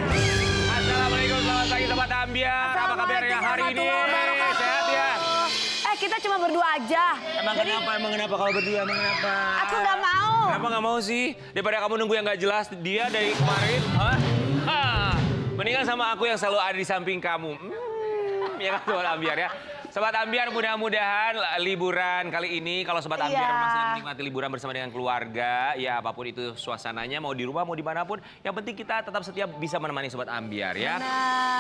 Assalamualaikum, selamat pagi Sobat Ambiar. Apa kabar ya hari ini? Sehat ya? Kita cuma berdua aja. Emang kenapa kalau berdua? Emang kenapa? Aku nggak mau. Kenapa nggak mau sih? Daripada kamu nunggu yang nggak jelas dia dari kemarin. Mendingan sama aku yang selalu ada di samping kamu. Ya kan Sobat Ambiar ya. Sobat Ambiar, mudah-mudahan liburan kali ini kalau Sobat Ambiar memang sedang menikmati liburan bersama dengan keluarga, ya apapun itu suasananya, mau di rumah, mau dimanapun, yang penting kita tetap setia bisa menemani Sobat Ambiar ya.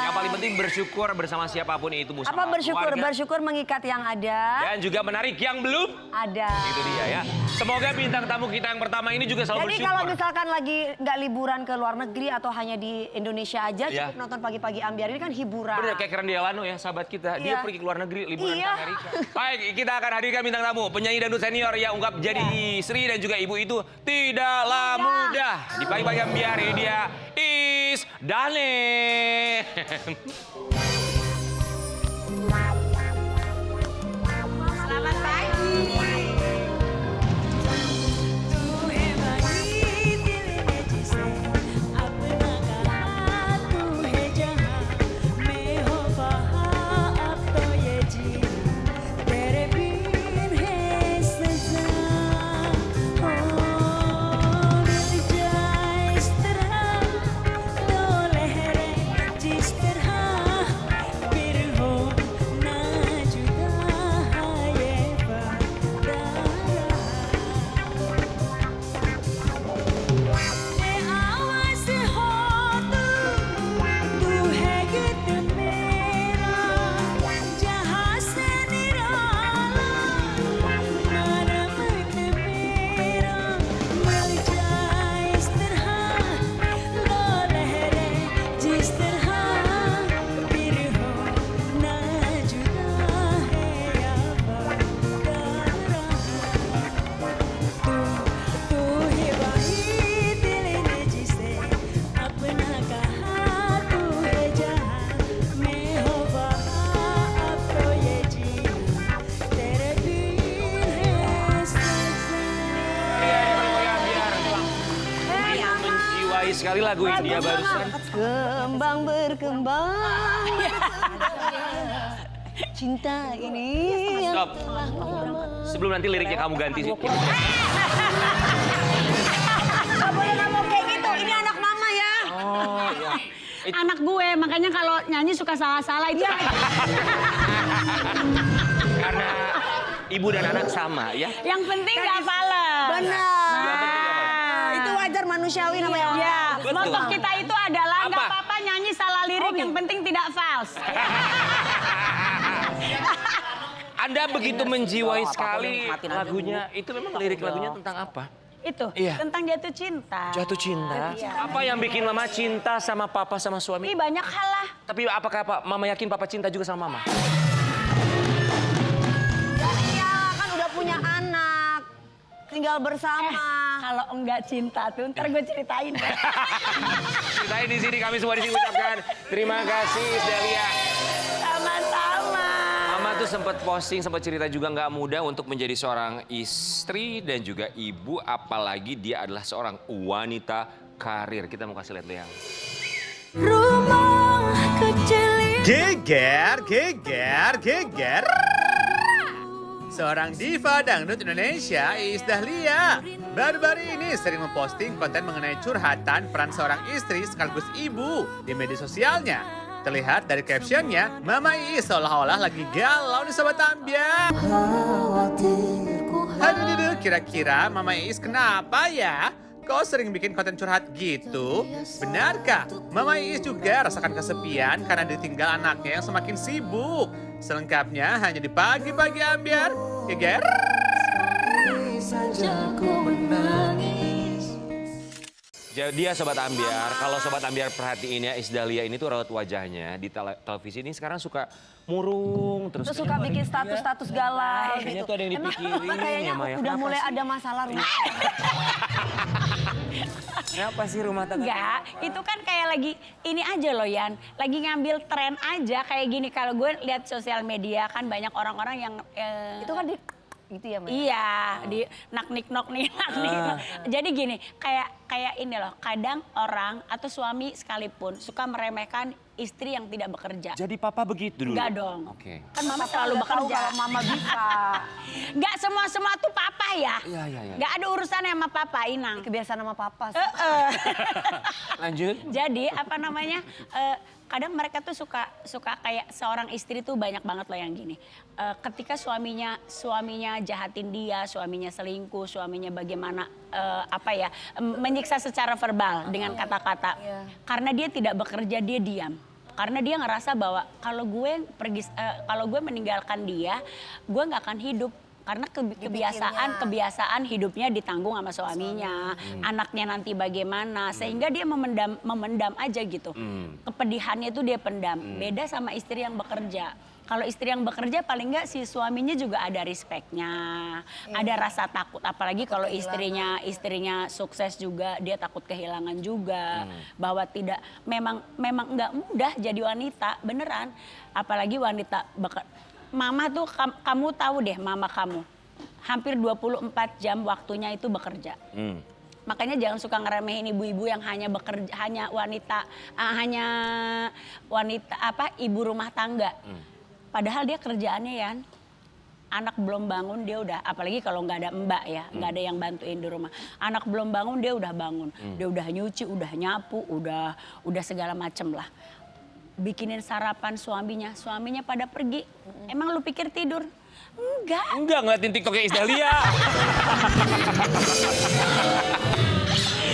Yang paling penting bersyukur bersama siapapun itu, bersama Apa bersyukur? keluarga. Bersyukur mengikat yang ada. Dan juga menarik yang belum. Ada. Itu dia ya. Semoga bintang tamu kita yang pertama ini juga selalu Jadi bersyukur. kalau misalkan lagi nggak liburan ke luar negeri atau hanya di Indonesia aja, Ya. cukup nonton pagi-pagi Ambiar ini kan hiburan. Bener kayak Keren Delano ya sahabat kita. Dia Iya. pergi ke luar negeri liburan Iya. ke Amerika. Baik, kita akan hadirkan bintang tamu. Penyanyi dangdut senior yang ungkap jadi istri dan juga ibu itu tidaklah mudah. Di pagi-pagi Ambiar ini dia Is Dane. Selamat pagi. Sekali lagu India barusan. Kembang berkembang. Cinta ini. Stop. Sebelum nanti liriknya kamu ganti. Gak boleh ngomong kayak gitu. Ini anak mama ya. Oh iya. Anak gue, makanya kalau nyanyi suka salah-salah itu. Karena ibu dan anak sama ya. Yang penting gak falen. Benar. Itu wajar manusiawi namanya. Ya, Betul. moto kita itu adalah Apa? nggak apa-apa nyanyi salah lirik, yang penting tidak false. Anda begitu menjiwai sekali lagunya. Itu memang lirik lagunya tentang apa? Itu, Iya. tentang jatuh cinta. Jatuh cinta. Apa yang bikin Mama cinta sama Papa sama suami? Ih, banyak hal lah. Tapi apakah Mama yakin Papa cinta juga sama Mama? Iya, kan udah punya anak. Tinggal bersama. Kalau enggak cinta tuh, ntar gue ceritain. Ceritain di sini, kami semua di sini ucapkan terima kasih Delia. Sama-sama. Mama tuh sempat posting, sempat cerita juga nggak mudah untuk menjadi seorang istri dan juga ibu, apalagi dia adalah seorang wanita karir. Kita mau kasih lihat Liang. Rumah kecil. Geger, geger, geger. Seorang diva dangdut Indonesia, Iis Dahlia, baru-baru ini sering memposting konten mengenai curhatan peran seorang istri sekaligus ibu di media sosialnya. Terlihat dari captionnya, Mama Iis seolah-olah lagi galau nih Sobat Ambiar. Aduh, kira-kira Mama Iis kenapa ya? Kok sering bikin konten curhat gitu? Benarkah Mama Iis juga rasakan kesepian karena ditinggal anaknya yang semakin sibuk? Selengkapnya hanya di pagi-pagi Ambiar. Geger. Jadi dia Sobat Ambiar, kalau Sobat Ambiar perhatiin ya Iis Dahlia ini tuh raut wajahnya di televisi ini sekarang suka murung terus. Terus suka bikin status-status galau Kayaknya gitu. tuh ada yang Emang dipikirin kayaknya ya, Maya. udah Kenapa mulai sih? ada masalah rumah. Kenapa sih rumah tangga? Enggak, itu kan kayak lagi ini aja loh Yan, lagi ngambil tren aja kayak gini. Kalau gue lihat sosial media kan banyak orang-orang yang Itu kan di gitu ya, Mbak? iya, di nak nih. Jadi gini, kayak ini loh, kadang orang atau suami sekalipun suka meremehkan istri yang tidak bekerja. Jadi papa begitu dulu? Enggak dong. Oke. Kan mama Papa selalu udah tahu bekerja. kalau mama bisa. Enggak semua tuh papa ya. Iya. Enggak ada urusan sama papa, Inang. Kebiasaan sama papa sih. Lanjut. Jadi apa namanya, kadang mereka tuh suka kayak seorang istri tuh banyak banget loh yang gini. Ketika suaminya jahatin dia, suaminya selingkuh, suaminya bagaimana menyiksa secara verbal dengan kata-kata. Iya. Karena dia tidak bekerja, dia diam. Karena dia ngerasa bahwa kalau gue meninggalkan dia, gue nggak akan hidup. Karena kebiasaan hidupnya ditanggung sama suaminya, anaknya nanti bagaimana, sehingga dia memendam aja gitu. Kepedihannya itu dia pendam. Beda sama istri yang bekerja. Kalau istri yang bekerja paling nggak si suaminya juga ada respectnya, ada rasa takut. Apalagi kalau istrinya sukses juga, dia takut kehilangan juga. Bahwa memang nggak mudah jadi wanita, beneran. Apalagi wanita Mama tuh, kamu tahu deh mama kamu, hampir 24 jam waktunya itu bekerja. Makanya jangan suka ngeremehin ibu-ibu yang hanya bekerja, hanya ibu rumah tangga. Padahal dia kerjaannya ya, anak belum bangun dia udah, apalagi kalau nggak ada mbak ya, nggak ada yang bantuin di rumah. Anak belum bangun dia udah bangun, dia udah nyuci, udah nyapu, udah segala macem lah. Bikinin sarapan suaminya pada pergi. Emang lu pikir tidur? Enggak Ngeliatin TikToknya Isdahlia.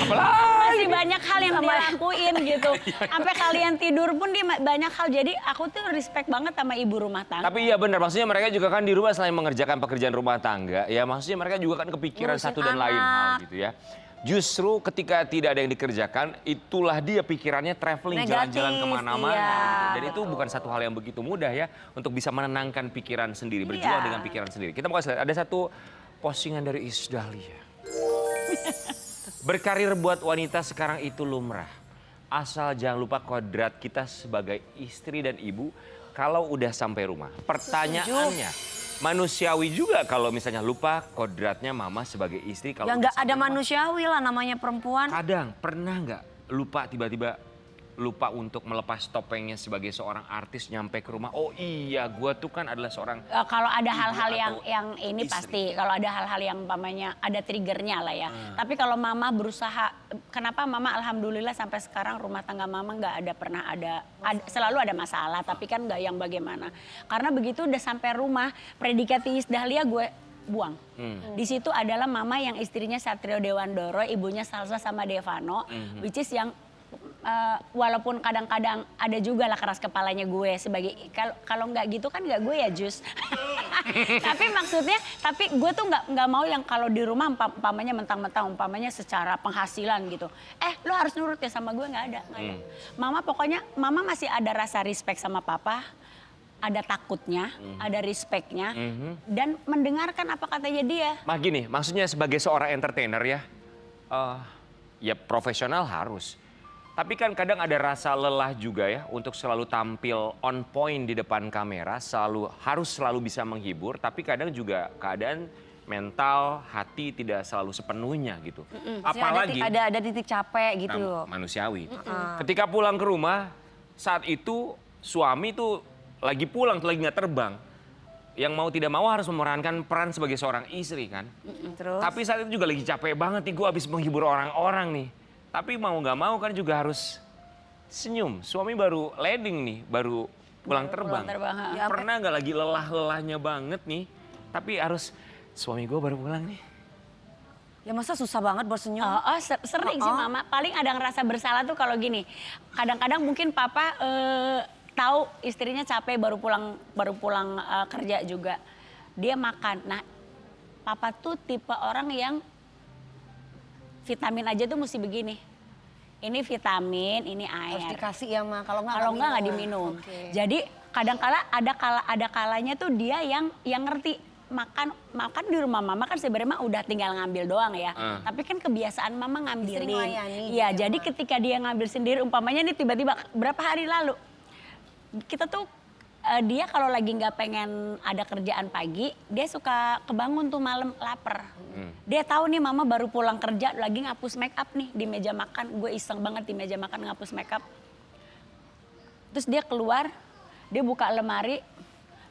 Apalagi? masih banyak hal yang dia lakuin gitu. Sampai kalian tidur pun dia banyak hal. Jadi aku tuh respect banget sama ibu rumah tangga. Tapi iya benar, maksudnya mereka juga kan di rumah selain mengerjakan pekerjaan rumah tangga, ya maksudnya mereka juga kan kepikiran Ngurusin satu dan lain hal gitu ya. Justru ketika tidak ada yang dikerjakan, itulah dia pikirannya traveling, Negatif, jalan-jalan kemana-mana. iya, Gitu. Dan itu betul. bukan satu hal yang begitu mudah ya, untuk bisa menenangkan pikiran sendiri, berjuang Iya. dengan pikiran sendiri. Kita mau kasih lihat, ada satu postingan dari Isdahlia. Berkarir buat wanita sekarang itu lumrah. Asal jangan lupa kodrat kita sebagai istri dan ibu kalau udah sampai rumah. Pertanyaannya, manusiawi juga kalau misalnya lupa kodratnya mama sebagai istri kalau Ya udah nggak sampai ada rumah. manusiawi lah namanya perempuan. Kadang pernah nggak lupa tiba-tiba lupa untuk melepas topengnya sebagai seorang artis nyampe ke rumah. Oh iya, gua tuh kan adalah seorang Kalau ada ibu hal-hal atau yang ini istri. pasti, kalau ada hal-hal yang umpamanya ada triggernya lah ya. Tapi kalau mama berusaha, kenapa mama alhamdulillah sampai sekarang rumah tangga mama nggak ada pernah ada, selalu ada masalah, tapi kan nggak yang bagaimana. Karena begitu udah sampai rumah, predikat Isdahlia gue buang. Di situ adalah mama yang istrinya Satrio Dewandoro, ibunya Salsa sama Devano, which is yang walaupun kadang-kadang ada juga lah keras kepalanya gue sebagai kalau nggak gitu kan nggak gue ya Jus. Tapi maksudnya, tapi gue tuh nggak mau yang kalau di rumah umpamanya mentang-mentang umpamanya secara penghasilan gitu. Lo harus nurut ya sama gue, nggak ada. Mama pokoknya mama masih ada rasa respect sama papa. Ada takutnya, ada respectnya, dan mendengarkan apa katanya dia. Mah gini, maksudnya sebagai seorang entertainer ya, ya profesional harus. Tapi kan kadang ada rasa lelah juga ya untuk selalu tampil on point di depan kamera, harus selalu bisa menghibur, tapi kadang juga keadaan mental, hati tidak selalu sepenuhnya gitu. Apalagi ada titik capek gitu loh. manusiawi. Ketika pulang ke rumah, saat itu suami tuh lagi pulang, lagi nggak terbang. Yang mau tidak mau harus memerankan peran sebagai seorang istri kan. Terus? Tapi saat itu juga lagi capek banget nih, gue habis menghibur orang-orang nih. Tapi mau nggak mau kan juga harus senyum. Suami baru landing nih, baru pulang terbang. Ya, Pernah nggak lagi lelah-lelahnya banget nih, tapi harus suami gue baru pulang nih. Ya masa susah banget buat senyum? Sering sih mama. Paling ada ngerasa bersalah tuh kalau gini. Kadang-kadang mungkin papa tahu istrinya capek baru pulang kerja juga. Dia makan. Nah, papa tuh tipe orang yang vitamin aja tuh mesti begini. Ini vitamin, ini Harus air. dikasih ya Ma, kalau Kalau enggak nggak diminum. Oke. Jadi kadang-kala ada kalanya tuh dia yang ngerti. makan di rumah mama kan sebenarnya udah tinggal ngambil doang ya. Tapi kan kebiasaan mama ngambilin. melayani Iya, gitu ya, jadi Ma. ketika dia ngambil sendiri umpamanya nih tiba-tiba berapa hari lalu kita tuh dia kalau lagi nggak pengen ada kerjaan pagi, dia suka kebangun tuh malam lapar. Dia tahu nih mama baru pulang kerja lagi ngapus make up nih di meja makan. Gue iseng banget di meja makan ngapus make up. Terus dia keluar, dia buka lemari,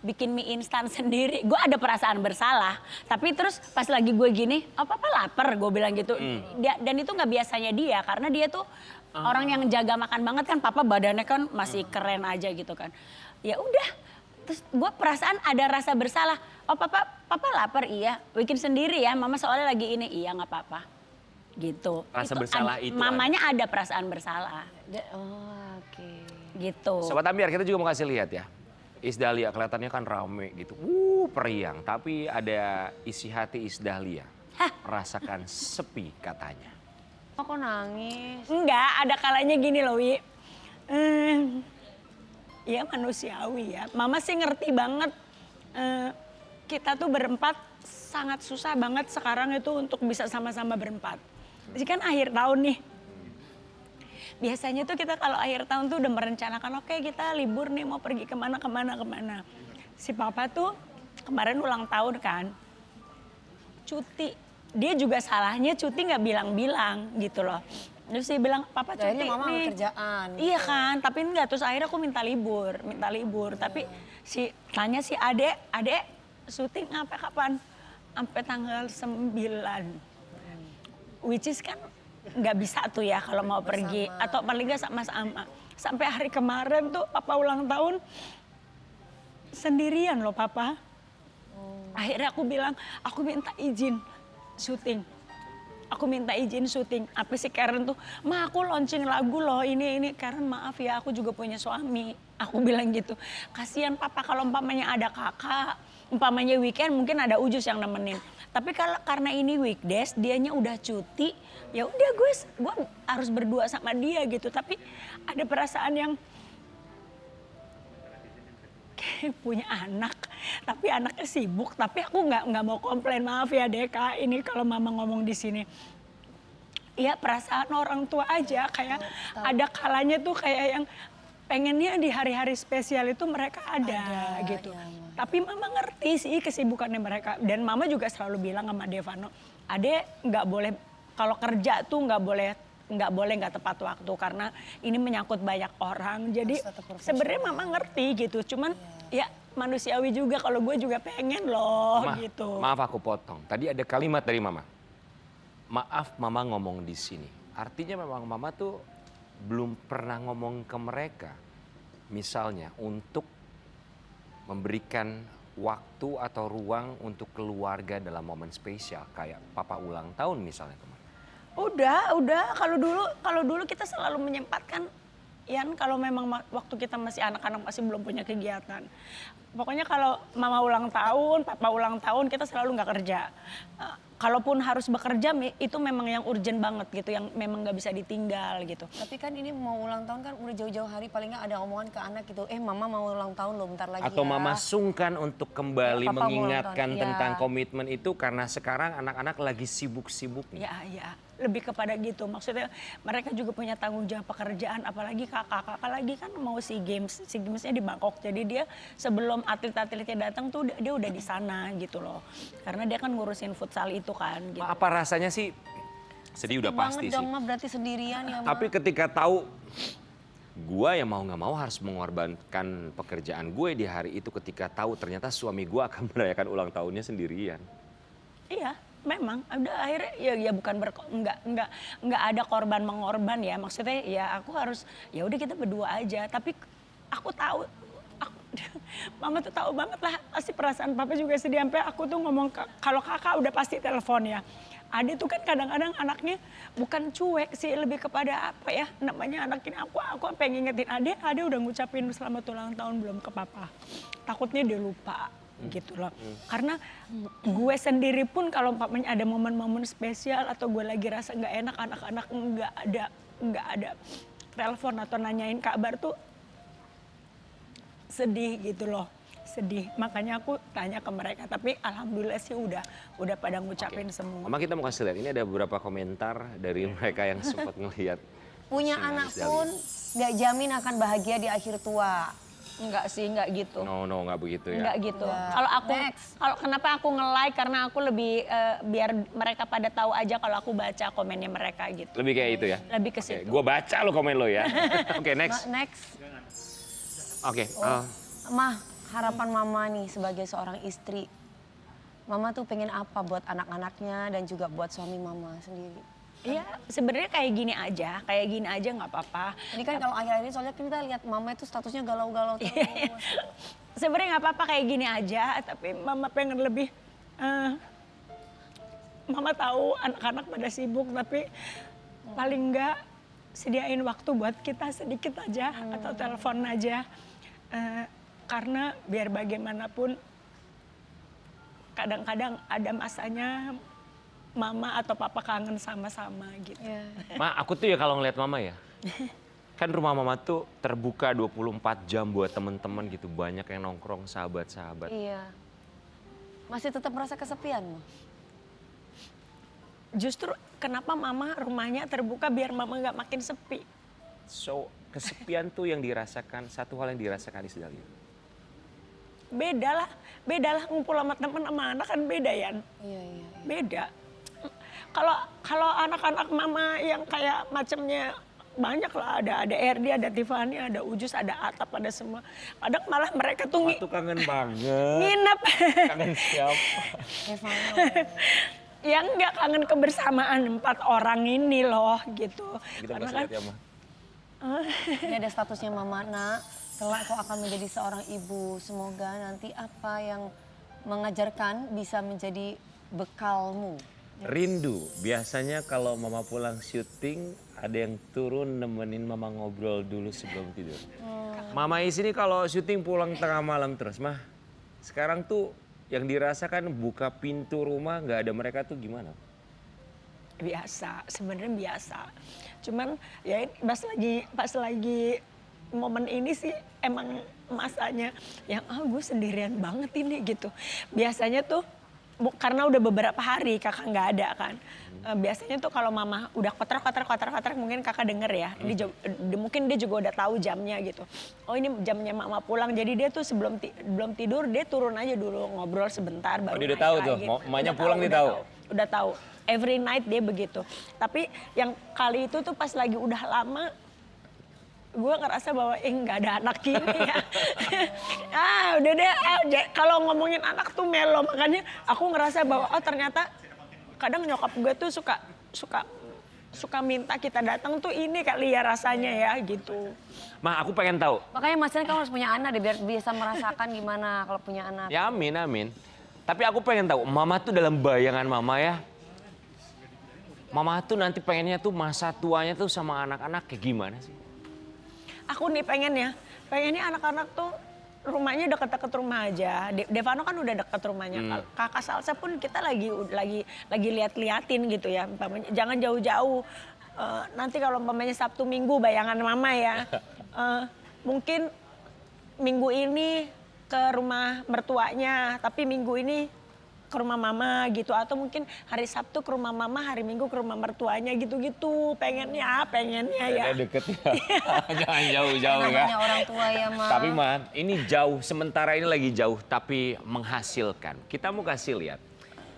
bikin mie instan sendiri. Gue ada perasaan bersalah. Tapi terus pas lagi gue gini, oh papa lapar, gue bilang gitu. Dan itu nggak biasanya dia, karena dia tuh orang yang jaga makan banget kan. Papa badannya kan masih keren aja gitu kan. Ya udah, terus gue perasaan ada rasa bersalah. Oh papa lapar, iya. Bikin sendiri ya, mama soalnya lagi ini, iya nggak apa-apa. Gitu. Rasa bersalah itu mamanya ada perasaan bersalah. Oh, oke. Gitu. Sobat Ambiar, kita juga mau kasih lihat ya. Isdahlia kelihatannya kan rame gitu. Periang. Tapi ada isi hati Isdahlia. Rasakan sepi katanya. Kok nangis? Enggak, ada kalanya gini loh Wi. Ya manusiawi ya. Mama sih ngerti banget. Kita tuh berempat sangat susah banget sekarang itu untuk bisa sama-sama berempat. Jadi kan akhir tahun nih. Biasanya tuh kita kalau akhir tahun tuh udah merencanakan, oke kita libur nih mau pergi kemana. Si papa tuh kemarin ulang tahun kan, cuti. Dia juga salahnya cuti nggak bilang-bilang gitu loh. Terus dia bilang, papa cuti Akhirnya mama nih. kerjaan. Iya kan, tapi enggak. Terus akhirnya aku minta libur. Tapi tanya si adek syuting sampai kapan? Sampai tanggal 9. Which is kan nggak bisa tuh ya kalau mau pergi. Atau paling nggak sama-sama. Sampai hari kemarin tuh papa ulang tahun sendirian loh papa. Akhirnya aku bilang, aku minta izin syuting. Apa sih Karen tuh, ma aku launching lagu loh ini. Karen maaf ya aku juga punya suami. Aku bilang gitu, kasihan papa kalau umpamanya ada kakak. Umpamanya weekend mungkin ada Ujus yang nemenin. Tapi karena ini weekdays dianya udah cuti. Ya udah gue harus berdua sama dia gitu. Tapi ada perasaan yang punya anak, tapi anaknya sibuk. Tapi aku nggak mau komplain, maaf ya Deka, ini kalau mama ngomong di sini. Iya perasaan orang tua aja, kayak ada kalanya tuh kayak yang pengennya di hari-hari spesial itu mereka ada gitu. Ya, tapi mama ngerti sih kesibukannya mereka. Dan mama juga selalu bilang sama Devano, Ade nggak boleh, kalau kerja tuh nggak boleh nggak tepat waktu karena ini menyangkut banyak orang. Jadi sebenarnya mama ngerti gitu. Cuman ya manusiawi juga kalau gue juga pengen loh gitu. Maaf aku potong. Tadi ada kalimat dari mama. Maaf mama ngomong di sini. Artinya memang mama tuh belum pernah ngomong ke mereka. Misalnya untuk memberikan waktu atau ruang untuk keluarga dalam momen spesial kayak papa ulang tahun misalnya kemarin. Udah. Kalau dulu kita selalu menyempatkan, Yan, kalau memang waktu kita masih anak-anak masih belum punya kegiatan. Pokoknya kalau mama ulang tahun, papa ulang tahun, kita selalu nggak kerja. Kalaupun harus bekerja, itu memang yang urgent banget gitu, yang memang nggak bisa ditinggal gitu. Tapi kan ini mau ulang tahun kan udah jauh-jauh hari, paling nggak ada omongan ke anak gitu. Mama mau ulang tahun loh bentar lagi Atau ya. mama sungkan untuk kembali Papa mau mengingatkan ulang tahun. tentang Ya. komitmen itu karena sekarang anak-anak lagi sibuk-sibuknya. Ya, lebih kepada gitu. Maksudnya mereka juga punya tanggung jawab pekerjaan, apalagi kakak lagi kan mau SEA Games-nya di Bangkok. Jadi dia sebelum atlet-atletnya datang tuh dia udah di sana gitu loh. Karena dia kan ngurusin futsal itu kan gitu. Apa rasanya sih? Sedih udah pasti banget sih. dong, Ma, berarti sendirian ya, Ma. Tapi ketika tahu gua yang mau nggak mau harus mengorbankan pekerjaan gue di hari itu ketika tahu ternyata suami gua akan merayakan ulang tahunnya sendirian. Iya, memang udah akhirnya ya bukan nggak ada korban mengorban ya. Maksudnya ya aku harus ya udah kita berdua aja. Tapi aku tahu mama tuh tahu banget lah pasti perasaan papa juga sedih. Sampai aku tuh ngomong kalau kakak udah pasti telepon ya. Ade tuh kan kadang-kadang anaknya bukan cuek sih, lebih kepada apa ya namanya anak ini. Aku pengen ngingetin Ade udah ngucapin selamat ulang tahun belum ke papa. Takutnya dia lupa gitu loh. Karena gue sendiri pun kalau umpamanya ada momen-momen spesial atau gue lagi rasa nggak enak, anak-anak nggak ada telepon atau nanyain kabar tuh sedih gitu loh. sedih. Makanya aku tanya ke mereka, tapi alhamdulillah sih udah pada ngucapin semua. Mama kita mau kasih lihat, ini ada beberapa komentar dari mereka yang sempat ngelihat. Punya si anak Isdahlia. pun nggak jamin akan bahagia di akhir tua. Enggak sih, enggak gitu. No, nggak begitu ya. Enggak gitu. Enggak. Kalau kenapa aku nge-like karena aku lebih biar mereka pada tahu aja kalau aku baca komennya mereka gitu. Lebih kayak itu ya? Lebih ke Oke, situ. gua baca lo komen lo ya. Oke, next. Next. Oke, Mah, harapan mama nih sebagai seorang istri. Mama tuh pengen apa buat anak-anaknya dan juga buat suami mama sendiri. Iya, sebenarnya kayak gini aja nggak apa-apa. Ini kan kalau akhir-akhir ini soalnya kita lihat mama itu statusnya galau-galau terus. Sebenarnya nggak apa-apa kayak gini aja, tapi mama pengen lebih. Mama tahu anak-anak pada sibuk, tapi paling nggak sediain waktu buat kita sedikit aja atau telepon aja. Karena biar bagaimanapun kadang-kadang ada masanya mama atau papa kangen sama-sama gitu. Iya. Ma, aku tuh ya kalau ngeliat mama ya. Kan rumah mama tuh terbuka 24 jam buat temen-temen gitu. Banyak yang nongkrong, sahabat-sahabat. Iya. Masih tetap merasa kesepian, Mah? Justru kenapa mama rumahnya terbuka biar mama nggak makin sepi. So, kesepian tuh yang dirasakan, satu hal yang dirasakan Isdahlia. Beda lah ngumpul sama temen sama anak kan beda ya. Iya. Beda. Kalau anak-anak mama yang kayak macamnya banyak lah, ada Erdi, ada Tiffany, ada Ujus, ada Atap, ada semua. Kadang malah mereka tuh Tuh kangen banget. nginep. Kangen siapa? Stefano. Yang nggak kangen kebersamaan 4 orang ini loh gitu. Kita Karena kasih kan lihat ya, Ma. Ini ada statusnya mama, nak. Kelak kau akan menjadi seorang ibu. Semoga nanti apa yang mengajarkan bisa menjadi bekalmu. Rindu, biasanya kalau mama pulang syuting ada yang turun nemenin mama ngobrol dulu sebelum tidur. Mama Is ini kalau syuting pulang tengah malam terus, Mah. Sekarang tuh yang dirasakan buka pintu rumah nggak ada mereka tuh gimana? biasa, sebenarnya biasa. Cuman ya pas lagi momen ini sih emang masanya yang gue sendirian banget ini gitu. Biasanya tuh karena udah beberapa hari kakak nggak ada kan. Biasanya tuh kalau mama udah kotor mungkin kakak denger ya. Mungkin dia juga udah tahu jamnya gitu. Oh ini jamnya mama pulang. Jadi dia tuh sebelum belum tidur dia turun aja dulu ngobrol sebentar baru dia udah naik tahu tuh, lagi. mamanya Udah pulang dia tahu. Udah tahu. Every night dia begitu. Tapi yang kali itu tuh pas lagi udah lama gue ngerasa bahwa nggak ada anak ini ya. Udah deh, kalau ngomongin anak tuh melo. Makanya aku ngerasa bahwa ternyata kadang nyokap gue tuh suka minta kita datang tuh ini kali ya rasanya ya gitu. Ma, aku pengen tahu. Makanya Mas Ren kamu harus punya anak deh biar bisa merasakan gimana kalau punya anak. Ya amin. Tapi aku pengen tahu, mama tuh dalam bayangan mama ya. Mama tuh nanti pengennya tuh masa tuanya tuh sama anak-anak kayak gimana sih? Aku nih pengennya anak-anak tuh rumahnya deket-deket rumah aja. Devano kan udah deket rumahnya. Kakak Salsa pun kita lagi liatin gitu ya. Jangan jauh-jauh. Nanti kalau umpamanya Sabtu Minggu bayangan mama ya. Mungkin minggu ini ke rumah mertuanya, tapi minggu ini ke rumah mama gitu, atau mungkin hari Sabtu ke rumah mama, hari Minggu ke rumah mertuanya gitu-gitu. Pengennya ya. Deket ya. Jangan jauh-jauh ya. Namanya orang tua ya, Ma. Tapi Ma, ini jauh, sementara ini lagi jauh tapi menghasilkan. Kita mau kasih lihat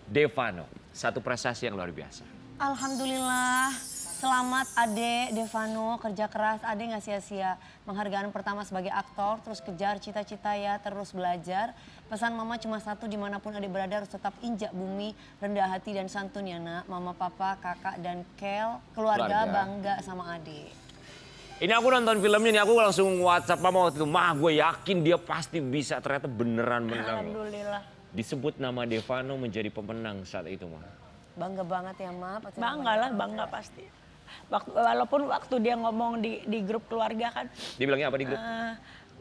Devano, satu prestasi yang luar biasa. Alhamdulillah. Selamat Ade Devano, kerja keras Ade nggak sia-sia. Penghargaan pertama sebagai aktor, terus kejar cita-cita ya, terus belajar. Pesan mama cuma satu, dimanapun Ade berada harus tetap injak bumi, rendah hati dan santun ya nak. Mama, papa, kakak dan Kel, keluarga bangga sama Ade. Ini aku nonton filmnya nih, aku langsung WhatsApp mama waktu itu. Ma, gue yakin dia pasti bisa, ternyata beneran menang. Alhamdulillah. Disebut nama Devano menjadi pemenang saat itu, Ma. Bangga banget ya, Ma. Pasti Bangga pasti. Walaupun waktu dia ngomong di grup keluarga kan, Dia bilangnya apa di grup?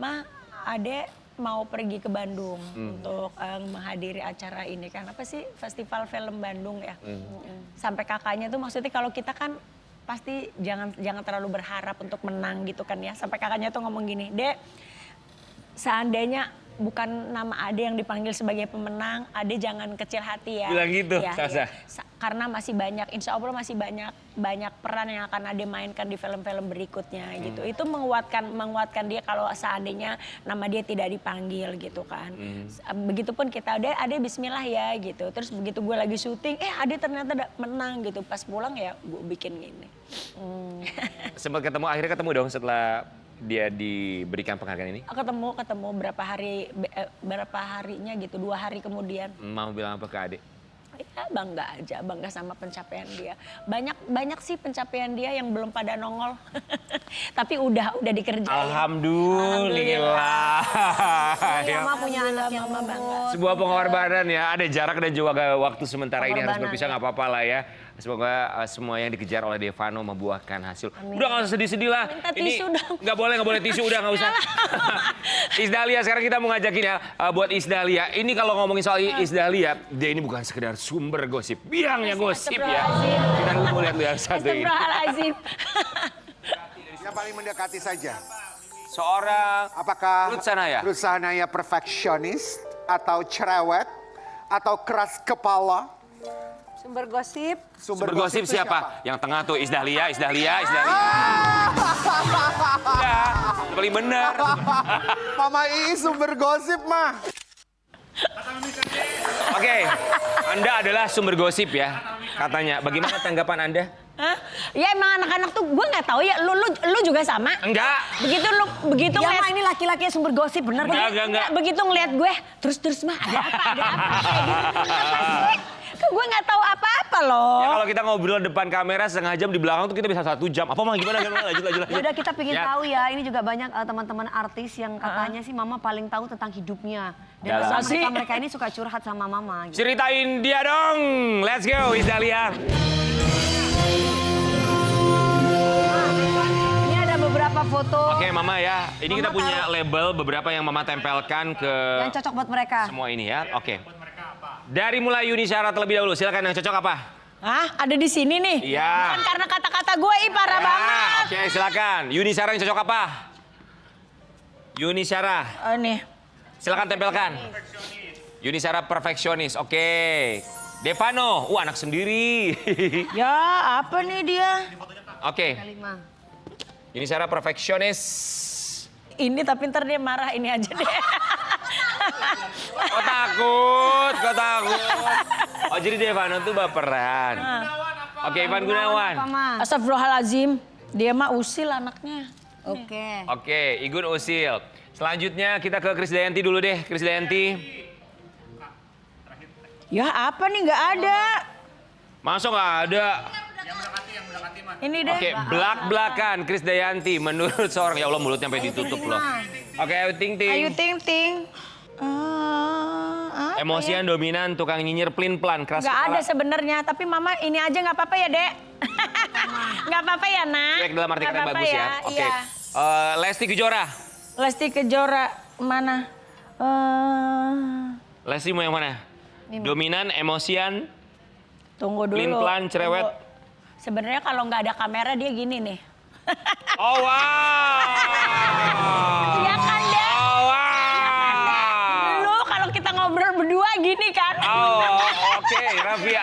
Ma, Ade mau pergi ke Bandung untuk menghadiri acara ini kan, apa sih, Festival Film Bandung ya. Sampai kakaknya tuh maksudnya kalau kita kan pasti jangan terlalu berharap untuk menang gitu kan ya. Sampai kakaknya tuh ngomong gini, Dek, seandainya bukan nama Ade yang dipanggil sebagai pemenang, Ade jangan kecil hati ya. Bilang gitu, Sasa? Karena masih banyak, insya Allah masih banyak peran yang akan Ade mainkan di film-film berikutnya gitu. Itu menguatkan dia kalau seandainya nama dia tidak dipanggil gitu kan. Begitupun kita, Ade bismillah ya gitu. Terus begitu gue lagi syuting, Ade ternyata menang gitu. Pas pulang ya gue bikin gini. Sempat akhirnya ketemu dong setelah dia diberikan penghargaan ini? Ketemu berapa harinya gitu, 2 hari kemudian. Mau bilang apa ke adik? Ya bangga aja, bangga sama pencapaian dia. Banyak sih pencapaian dia yang belum pada nongol. Tapi udah dikerjain. Alhamdulillah. Mama punya anak yang bangga. Sebuah pengorbanan ya, ada jarak dan juga waktu sementara ini harus berpisah, nggak apa-apa lah ya. Semoga semua yang dikejar oleh Devano membuahkan hasil. Amin. Udah nggak usah sedih-sedih lah. Minta tisu dong. Nggak boleh tisu, udah nggak usah. Isdahlia, sekarang kita mau ngajakin ya buat Isdahlia. Ini kalau ngomongin soal Isdahlia, dia ini bukan sekedar sumber gosip, biangnya gosip ya. Kita dulu lihat yang satu ini. Astagfirullahaladzim. Yang paling mendekati saja. Seorang Apakah Ruth Sanaya? Ruth Sanaya perfeksionis atau cerewet atau keras kepala? Sumber gosip. Sumber gosip itu siapa? Yang tengah tuh Isdahlia. Udah, paling benar. Mama Iis sumber gosip mah. Oke, Anda adalah sumber gosip ya, katanya. Bagaimana tanggapan Anda? Hah? Ya emang anak-anak tuh gue nggak tahu ya. Lu juga sama? Enggak. Begitu Ya ngeliat, mah ini laki-laki yang sumber gosip, bener Enggak. begitu ngeliat gue terus mah ada apa kayak gitu. Gue nggak tahu apa-apa loh. Ya kalau kita ngobrol depan kamera setengah jam, di belakang tuh kita bisa 1 jam. Apa mah gimana? Lanjut. Ya udah kita pengen Ya. tahu ya, ini juga banyak teman-teman artis yang katanya sih mama paling tahu tentang hidupnya. Dan Dalam. mereka ini suka curhat sama mama. Gitu. Ceritain dia dong. Let's go, Isdahlia. Ini ada beberapa foto Oke, Mama ya. Ini kita Mama punya label beberapa yang Mama tempelkan ke yang cocok buat mereka. semua ini ya. Oke. Dari mulai Yuni Syara terlebih dahulu. Silakan yang cocok apa? Hah? Ada di sini nih? Iya. Bukan karena kata-kata gue, parah banget. Oke, silakan. Yuni Syara yang cocok apa? Yuni Syara. Nih. Silakan tempelkan. Yuni Syara perfeksionis. Oke. Devano. Anak sendiri. Ya, apa nih dia? Oke. Lima. Yuni Syara perfeksionis. Ini tapi ntar dia marah, ini aja deh. Kok takut? Oh, jadi Devano tuh baperan. Oke, Ivan Gunawan. Apa, Ma? Astagfirullahaladzim, dia mah usil anaknya. Oke. Oke, Igun Usil. Selanjutnya kita ke Krisdayanti dulu deh. Krisdayanti. Ya apa nih, nggak ada. Masa nggak ada? Ini deh. Oke, belak-belakan Krisdayanti menurut seorang, ya Allah mulutnya sampai ditutup loh. Oke, Ayu Ting Ting. Ayu Ting Ting. Apa Emosian, dominan, tukang nyinyir, plin-plan, keras Nggak kepala. ada sebenarnya, tapi mama ini aja nggak apa-apa ya, Dek. Nggak apa-apa ya, Nak. Cuek dalam arti Nggak kata apa-apa bagus ya. Oke. Iya. Lesti Kejora. Lesti Kejora mana? Lesti mau yang mana? Dominan, emosian, Tunggu dulu. Plin-plan, cerewet. Tunggu. Sebenarnya kalau nggak ada kamera dia gini nih. Oh wow. Iya kan, Dek? Oh wow. Lu kalau kita ngobrol berdua gini kan? Oh oke, Raffi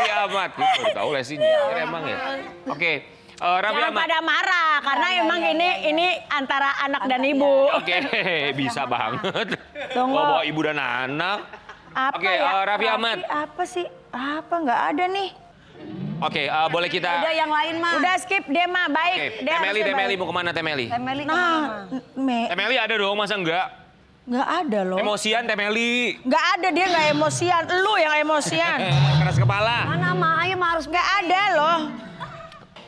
Ahmad. Baru tahu Lesti nyinyir emang ya. Oke. Raffi Jangan Ahmad. pada marah karena emang ini antara anak dan ibu. Oke, bisa banget. Tunggu. Bawa ibu dan anak. Apa Oke, ya? Raffi Ahmad. Apa sih? Apa nggak ada nih? Oke, boleh kita. Udah yang lain mah. Udah skip deh mah, Oke, baik. Dia harusnya Temeli baik. mau kemana Temeli? Temeli Nah, Temeli ada dong, masa enggak? nggak ada loh. Emosian Temeli. Nggak ada, dia nggak emosian. Lu yang emosian. Keras kepala. Mana Ma? Ayo Ma harus Nggak ada loh.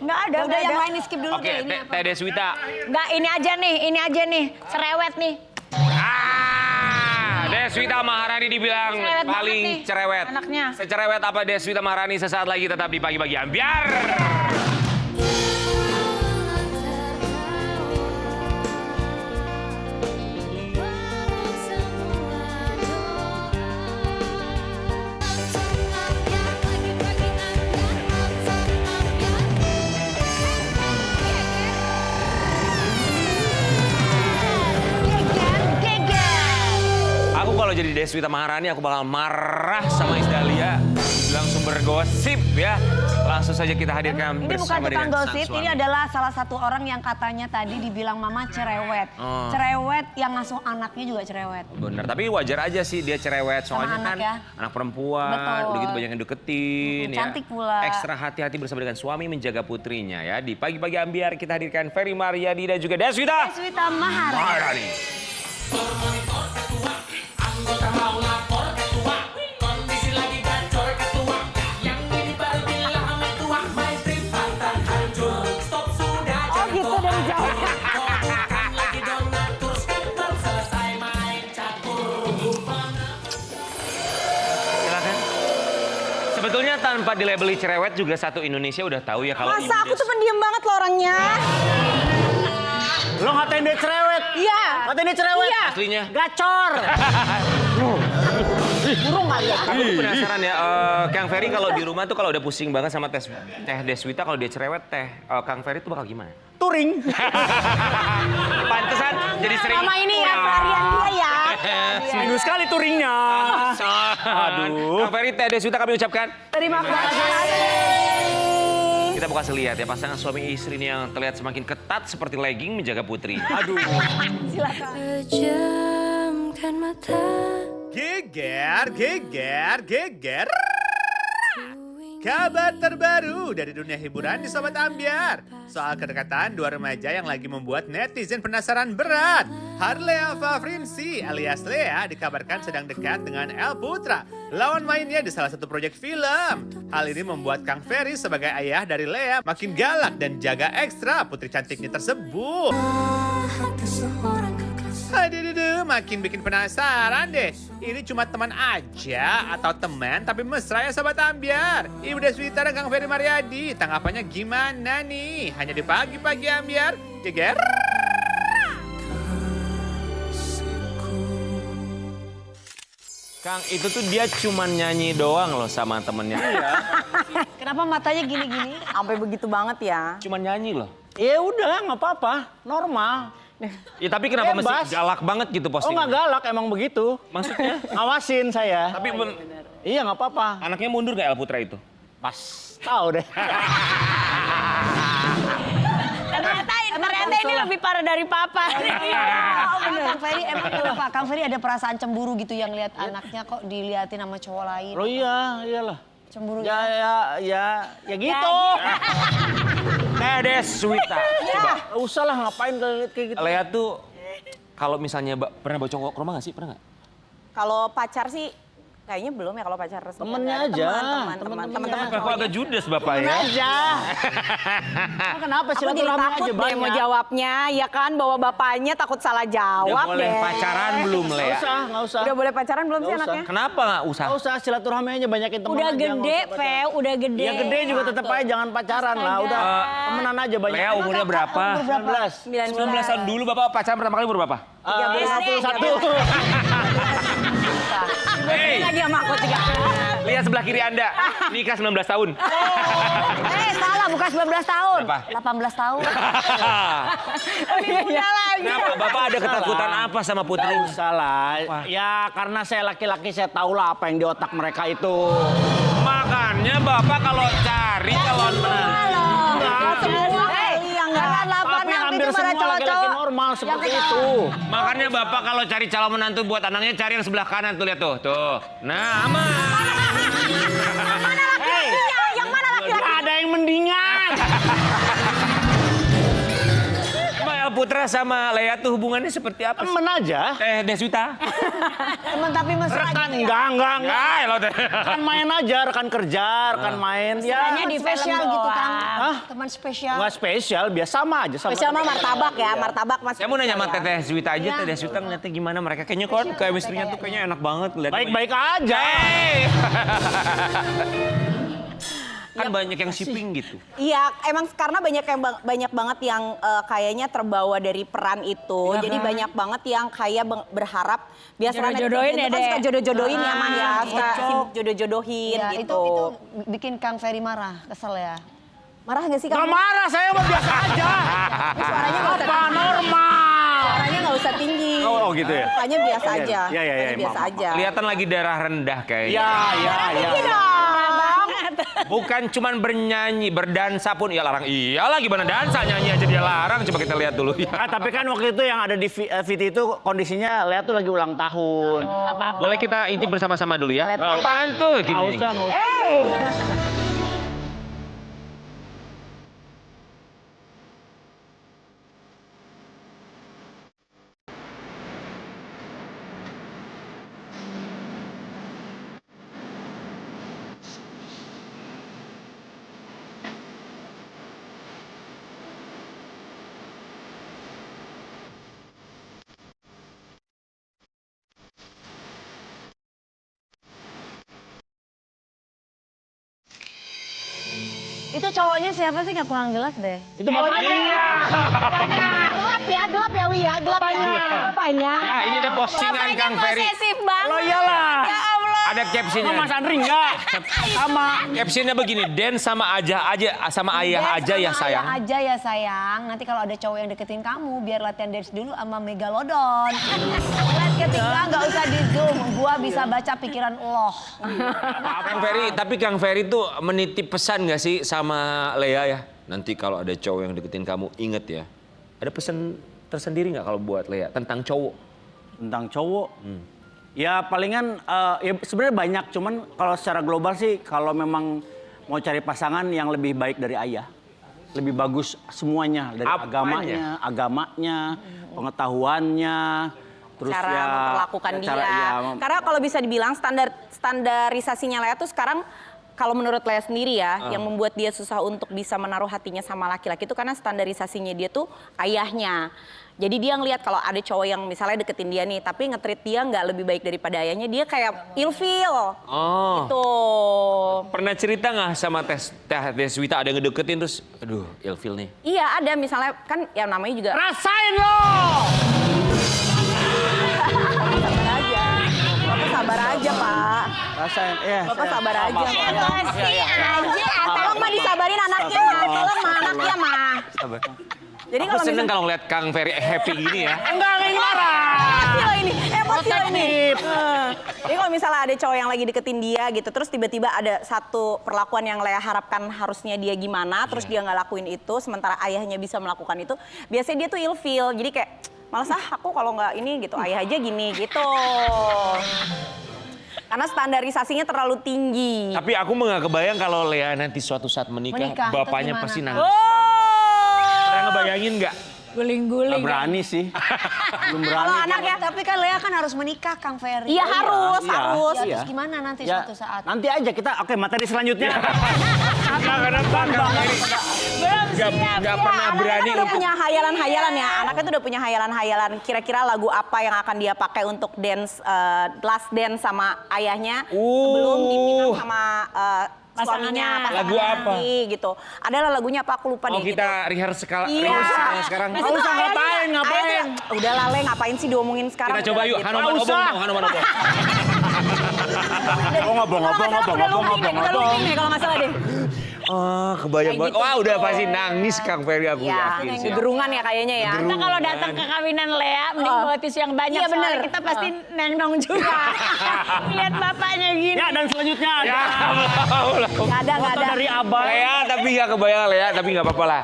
Nggak ada. Udah nggak yang ada. lain di skip dulu Oke, deh. Ini apa? Teh Deswita. Nggak, ini aja nih. Cerewet nih. Deswita Maharani dibilang Cerewet banget paling nih, cerewet. anaknya. Secerewet apa Deswita Maharani sesaat lagi tetap di Pagi-Pagi Ambiar. jadi Deswita Maharani aku bakal marah sama Isdahlia. Bilang sumber gosip ya. Langsung saja kita hadirkan Ini bukan bersama tukang dengan sang gosip, suami. ini adalah salah satu orang yang katanya tadi dibilang mama cerewet. Oh. Cerewet yang ngasuh anaknya juga cerewet. Bener, tapi wajar aja sih dia cerewet. Sama Soalnya anak kan ya. anak perempuan, Betul. udah gitu banyak yang deketin. ya. Cantik pula. Ekstra hati-hati bersama dengan suami menjaga putrinya ya. Di Pagi-Pagi Ambiar kita hadirkan Ferry Maryadi dan juga Deswita Deswita Maharani. Maharani. Oh gitu dari jauh. Silakan. Sebetulnya tanpa dilabeli cerewet juga satu Indonesia udah tahu ya kalau Masa aku tuh pendiam banget loh orangnya. Lo ngatain dia cerewet? Iya. Ngatain dia cerewet? Iya. aslinya. Gacor! Burung kali ya. Aku tuh penasaran ya, Kang Ferry kalau di rumah tuh kalau udah pusing banget sama teh Deswita, kalau dia cerewet Kang Ferry tuh bakal gimana? Touring! Pantesan jadi sering. Mama ini ya pelarian dia ya. Seminggu sekali touringnya. Aduh. Kang Ferry, teh Deswita kami ucapkan. Terima kasih. Kita buka selihat ya, pasangan suami istri ini yang terlihat semakin ketat seperti legging menjaga putri. Aduh. Pejamkan mata. Geger, geger, geger. Kabar terbaru dari dunia hiburan di Sobat Ambiar. Soal kedekatan dua remaja yang lagi membuat netizen penasaran berat. Harlea Fafrinsi alias Lea dikabarkan sedang dekat dengan El Putra, lawan mainnya di salah satu proyek film. Hal ini membuat Kang Ferry sebagai ayah dari Lea makin galak dan jaga ekstra putri cantiknya tersebut. Aduh, makin bikin penasaran deh. Ini cuma teman aja atau teman tapi mesra ya Sobat Ambiar. Ibu Deswita dan Kang Ferry Maryadi, tanggapannya gimana nih? Hanya di Pagi-Pagi Ambiar. Geger. Kang, itu tuh dia cuma nyanyi doang loh sama temennya. Kenapa matanya gini-gini? Sampai begitu banget ya. Cuma nyanyi loh. Ya udah, nggak apa-apa. Normal. Ya tapi kenapa Bebas. mesti galak banget gitu Oh postingnya? nggak galak, emang begitu. Maksudnya? Ngawasin saya. Tapi Iya nggak apa-apa. anaknya mundur gak El Putra itu? Pas. Tahu deh. Ternyata ini lebih parah dari papa. Kang Ferry emang kenapa? Kang Ferry ada perasaan cemburu gitu yang lihat anaknya kok diliatin sama cowok lain. Oh iya, iyalah. Cemburu Ya gitu. Teh Deswita. Coba. Nggak usah lah ngapain kayak gitu. Lea tuh kalau misalnya pernah bawa cowok ke rumah gak sih? Pernah gak? Kalau pacar sih kayaknya belum ya kalau pacar resmi. Temennya Nggak ada. aja. Teman-teman Kok agak judes bapak Temen ya? aja. Kenapa sih Aku jadi silaturahmi takut aja deh mau banyak. jawabnya, ya kan bawa bapaknya takut salah Udah jawab boleh deh. pacaran belum Nggak Lea? usah, nggak usah. Udah boleh pacaran belum sih Nggak usah. anaknya? Kenapa gak usah? Nggak usah, silaturahmi aja banyakin teman Udah aja. nggak gede, usah pacaran. Fe, udah gede. Ya gede juga tetap aja jangan pacaran lah. Udah temenan aja banyak. Lea umurnya berapa? 19. 19 tahun dulu bapak pacaran pertama kali umur berapa? 21. Hei, Lagi sama aku 3. lihat sebelah kiri Anda. Nikah 19 tahun. Salah bukan 19 tahun. Berapa? 18 tahun. Kenapa? Bapak ada ketakutan apa sama putri? Nggak usah lah. Ya karena saya laki-laki saya tahu lah apa yang di otak mereka itu. Makanya bapak kalau cari calon menantu. Tapi hampir semua laki-laki normal seperti itu. Makanya bapak kalau cari calon menantu buat anaknya cari yang sebelah kanan tuh lihat tuh. Tuh. Nah, aman. Yang mana laki-laki? Ada yang mendingan. El Putra sama Lea tuh hubungannya seperti apa? Temen aja. Deswita. Temen tapi mesra Rekan gitu ya? enggak. Enggak, lo teh. Kan main aja, rekan kerja, rekan main. Ya, Hanya di Spesial film gitu kan? doang. Hah? Teman spesial. nggak spesial, biasa sama aja. Sama Spesial mah temen. martabak ya, martabak masih. Saya mau nanya sama spesial Teteh Deswita aja, Teteh Deswita ngeliatnya gimana mereka? Kayaknya kan chemistry-nya tuh kayaknya enak banget. Lihat Baik-baik aja. Hey! Kan banyak yang shipping gitu. Iya, emang karena banyak banget yang kayaknya terbawa dari peran itu. Jadi banyak banget yang kayak berharap biasanya Jodoh-jodohin ya, kan Dek? suka jodoh-jodohin ya mah ya, suka cocok. jodoh-jodohin Ya, gitu. itu bikin Kang Ferry marah, kesel ya. Marah nggak sih Gak kamu? marah, saya mah biasa aja. Suaranya nggak usah. Apa normal? Suaranya nggak usah tinggi. Oh, gitu ya? Mukanya biasa aja. Iya, Mukanya biasa maaf. aja. Kelihatan lagi darah rendah kayaknya. Iya. Bukan cuman bernyanyi, berdansa pun ya larang. Iyalah gimana dansa, nyanyi aja dia larang. Coba kita lihat dulu ya. Tapi kan waktu itu yang ada di VT itu kondisinya Lea tuh lagi ulang tahun. Boleh kita intip bersama-sama dulu ya? Apaan tuh? Gini. Nggak usah. Itu cowoknya siapa sih? Nggak kurang jelas deh. Itu bapaknya. Gelap ya, Wi ya, gelap ya. Apanya? Ah, ini ada postingan Kang Ferry. Posesif banget. Oh iyalah. Ya Allah. Ada captionnya. Sama Mas Andri enggak? Sama. Captionnya begini, dance sama ayah aja ya sayang. Ayah aja ya sayang. Nanti kalau ada cowok yang deketin kamu, biar latihan dance dulu sama Megalodon. Lihat ketika nggak usah di zoom, gua bisa baca pikiran lo. Kang Ferry, tapi Kang Ferry tuh menitip pesan nggak sih sama Lea ya? Nanti kalau ada cowok yang deketin kamu, inget ya. Ada pesan tersendiri nggak kalau buat Lea tentang cowok? Tentang cowok. Ya palingan ya sebenarnya banyak, cuman kalau secara global sih kalau memang mau cari pasangan yang lebih baik dari ayah. Lebih bagus semuanya dari Apanya? agamanya, pengetahuannya, terus Cara ya memperlakukan dia. ya, Karena kalau bisa dibilang standarisasinya Lea tuh sekarang kalau menurut Lea sendiri ya, yang membuat dia susah untuk bisa menaruh hatinya sama laki-laki itu karena standarisasinya dia tuh ayahnya. Jadi dia ngelihat kalau ada cowok yang misalnya deketin dia nih, tapi nge-treat dia nggak lebih baik daripada ayahnya, dia kayak ilfeel. Oh. Gitu. Pernah cerita nggak sama Teh Deswita ada yang ngedeketin terus, aduh ilfil nih. Iya ada misalnya kan yang namanya juga. rasain lo. Sabar aja. Bapak sabar aja Pak. Rasain, ya. Bapak sabar aja. Iya. Tolong mah disabarin anaknya mah. Tolong mah anaknya mah. Jadi Aku seneng kalau ngeliat Kang Ferry happy gini ya. Enggak, ini marah. Emosi loh ini, emosi loh ini. Protektif. Jadi kalau misalnya ada cowok yang lagi deketin dia gitu, terus tiba-tiba ada satu perlakuan yang Lea harapkan harusnya dia gimana, terus dia nggak lakuin itu, sementara ayahnya bisa melakukan itu, biasanya dia tuh ilfeel. Jadi kayak, malas aku kalau nggak ini gitu, ayah aja gini gitu. Karena standarisasinya terlalu tinggi. Tapi aku nggak kebayang kalau Lea nanti suatu saat menikah Menikah, terus bapaknya gimana, pasti Kang? nangis. Pernah ngebayangin nggak? Nggak berani sih. Belum berani. Kalau anaknya, Tapi kan Lea kan harus menikah, Kang Ferry. iya harus, iya. harus. Ya, Iya. terus gimana nanti Ya, suatu saat? nanti aja kita, oke materi selanjutnya. Kenapa Kang Ferry? Nggak pernah berani Udah untuk punya hayalan-hayalan ya, anaknya tuh udah punya hayalan-hayalan. Kira-kira lagu apa yang akan dia pakai untuk dance, last dance sama ayahnya sebelum dipinang sama suaminya, pasangan Lagu apa? nanti, gitu. Adalah lagunya apa aku lupa Oh deh. kita rehearse Iya. sekarang. Nah, Nggak usah, ngapain. Udah lah Le, ngapain sih diomongin sekarang? Kita coba Udah yuk, gitu. Hanoman Nggak usah. Hanoman Obong. Kalau nggak salah udah looping deh kalau nggak salah deh. Oh, kebayang Kayak banget. gitu. Wah, udah pasti nangis Kang Ferry aku Iya, yakin sih. gerungan ya kayaknya ya. Kita kalau datang ke kawinan Lea, mending bawa tisu yang banyak. Iya, bener. Soalnya kita pasti nengnong juga. Lihat bapaknya gini. Ya, dan selanjutnya ada Ya, Nggak ada. foto dari Abah. Lea, tapi nggak kebayang Lea, tapi nggak apa-apa lah.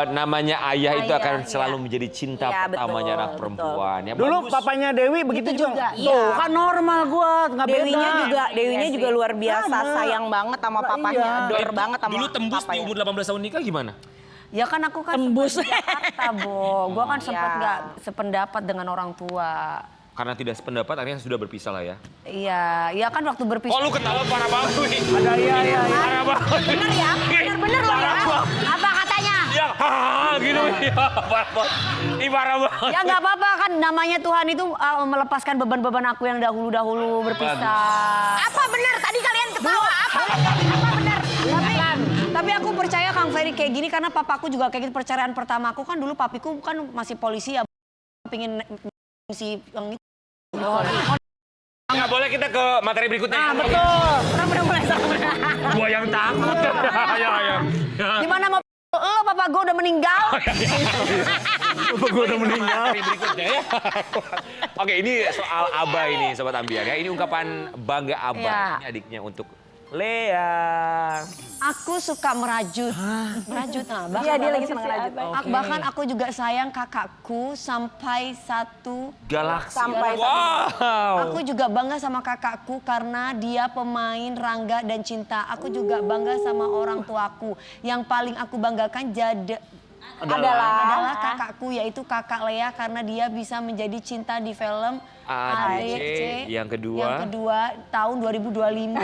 Namanya ayah itu Ayah, akan iya. selalu menjadi cinta Iya, pertamanya betul, anak perempuan. Ya, Dulu bagus. papanya Dewi begitu Itu juga, juga. iya. Tuh, kan normal gua, nggak beda. Dewinya juga luar biasa Sama. sayang banget sama papanya, Iya. adore banget sama Dulu tembus di papanya. umur 18 tahun nikah gimana? Ya kan aku kan Tembus. sempat di Jakarta, Bo. Gua kan sempat Iya. nggak sependapat dengan orang tua. Karena tidak sependapat akhirnya sudah berpisah lah ya. Iya, iya kan waktu berpisah. Oh lu ketawa parah banget nih. Ada iya. Parah banget. Bener ya, bener loh ya. Apa katanya? Ya, gitu. Ya, parah banget. Ih, parah banget. Ya nggak apa-apa kan, namanya Tuhan itu melepaskan beban-beban aku yang dahulu-dahulu berpisah. Apa bener? Tadi kalian ketawa. Apa bener? Tapi aku percaya Kang Ferry kayak gini karena papaku juga kayak gitu. Perceraian pertama aku kan dulu papiku kan masih polisi ya. Pingin si yang itu. Nggak boleh kita ke materi berikutnya. Ah, betul. Udah mulai sama. Gua yang takut. Ya. Gimana mau lo papa gue udah meninggal? Apa gue udah meninggal? Materi berikutnya ya. Oke, ini soal Abah ini Sobat Ambiar ya. Ini ungkapan bangga Abah Ya. ini adiknya untuk Lea. Aku suka merajut. Merajut. Nah, Iya, dia lagi senang rajut. Bahkan aku juga sayang kakakku sampai satu. Galaksi. Sampai wow. Aku juga bangga sama kakakku karena dia pemain Rangga dan Cinta. Aku juga bangga sama orang tuaku. Yang paling aku banggakan adalah kakakku, yaitu kakak Lea, karena dia bisa menjadi cinta di film ADC. Yang kedua tahun 2025.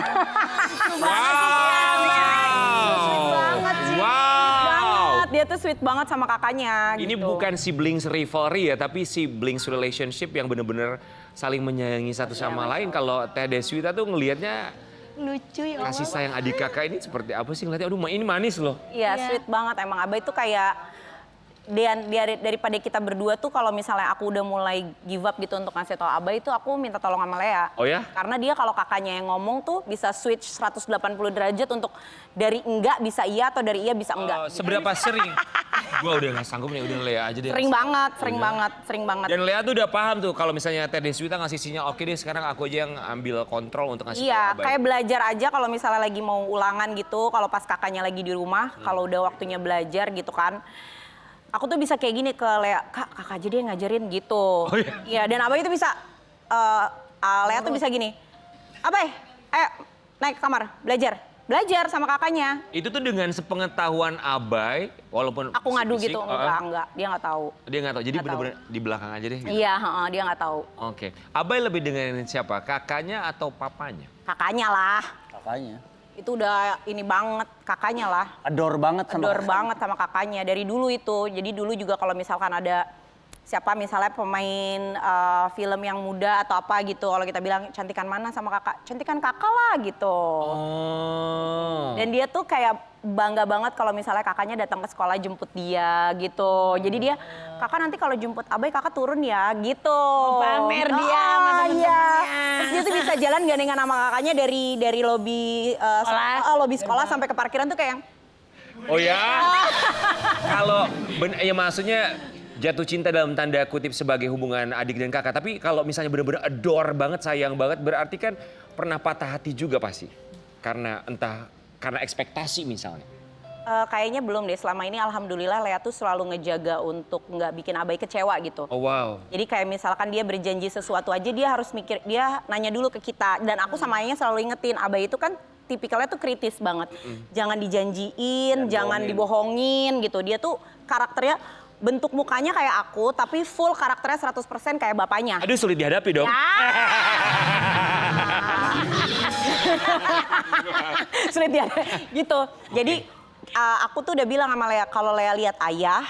Wow. Dia tuh sweet banget sama kakaknya. Ini gitu. bukan siblings rivalry ya, tapi siblings relationship yang benar-benar saling menyayangi satu sama lain. Kalau Teh Deswita tuh ngelihatnya Lucu ya kasih Allah. sayang adik kakak ini seperti apa sih ngeliatnya? Aduh, ini manis loh. Iya, sweet banget emang. Abah itu kayak daripada kita berdua tuh kalau misalnya aku udah mulai give up gitu untuk ngasih tau Abah itu aku minta tolong sama Lea. Oh ya? Karena dia kalau kakaknya yang ngomong tuh bisa switch 180 derajat untuk dari enggak bisa iya atau dari iya bisa enggak. Seberapa sering? Gua udah gak sanggup nih, udah Lea aja deh. Sering banget. Dan Lea tuh udah paham tuh kalau misalnya Teh Deswita ngasih sinyal, oke deh sekarang aku aja yang ambil kontrol untuk ngasih Iya, tau Abah. kayak belajar aja kalau misalnya lagi mau ulangan gitu, kalau pas kakaknya lagi di rumah, kalau udah waktunya belajar gitu kan. Aku tuh bisa kayak gini ke Lea, kakak aja dia yang ngajarin gitu. Oh iya? Iya, dan Abah itu bisa, Lea tuh bisa gini, Abah, ayo naik ke kamar, belajar sama kakaknya. Itu tuh dengan sepengetahuan Abai, walaupun Aku ngadu fisik, gitu, enggak, dia nggak tahu. Dia nggak tahu, jadi Nggak tahu. bener-bener di belakang aja deh. Gitu. Iya, dia nggak tahu. Oke, Abai lebih dengan siapa? Kakaknya atau papanya? Kakaknya lah, Kakaknya. itu udah ini banget, kakaknya lah. Adore banget sama Adore banget sama kakaknya dari dulu itu. Jadi dulu juga kalau misalkan ada siapa misalnya pemain film yang muda atau apa gitu, kalau kita bilang cantikan mana sama kakak, cantikan kakak lah gitu. Oh. Dan dia tuh kayak bangga banget kalau misalnya kakaknya datang ke sekolah jemput dia gitu. Jadi dia, kakak nanti kalau jemput Abai kakak turun ya gitu. Pamer dia sama temen-temennya. Iya. Terus dia tuh bisa jalan gandengan sama kakaknya dari lobi lobi sekolah sampai ke parkiran tuh kayak yang, Oh ya? Kalau ya maksudnya jatuh cinta dalam tanda kutip sebagai hubungan adik dan kakak. Tapi kalau misalnya benar-benar adore banget, sayang banget, berarti kan pernah patah hati juga pasti. Karena karena ekspektasi misalnya. kayaknya belum deh. Selama ini alhamdulillah Lea tuh selalu ngejaga untuk nggak bikin Abai kecewa gitu. Oh wow. Jadi kayak misalkan dia berjanji sesuatu aja dia harus mikir, dia nanya dulu ke kita. Dan aku sama Ayahnya selalu ingetin, Abai itu kan tipikalnya tuh kritis banget. Jangan dijanjiin, jangan dibohongin gitu. Dia tuh karakternya, bentuk mukanya kayak aku, tapi full karakternya 100% kayak bapaknya. Aduh sulit dihadapi dong. Sulit ya, gitu. Jadi aku tuh udah bilang sama Lea, kalau Lea lihat ayah,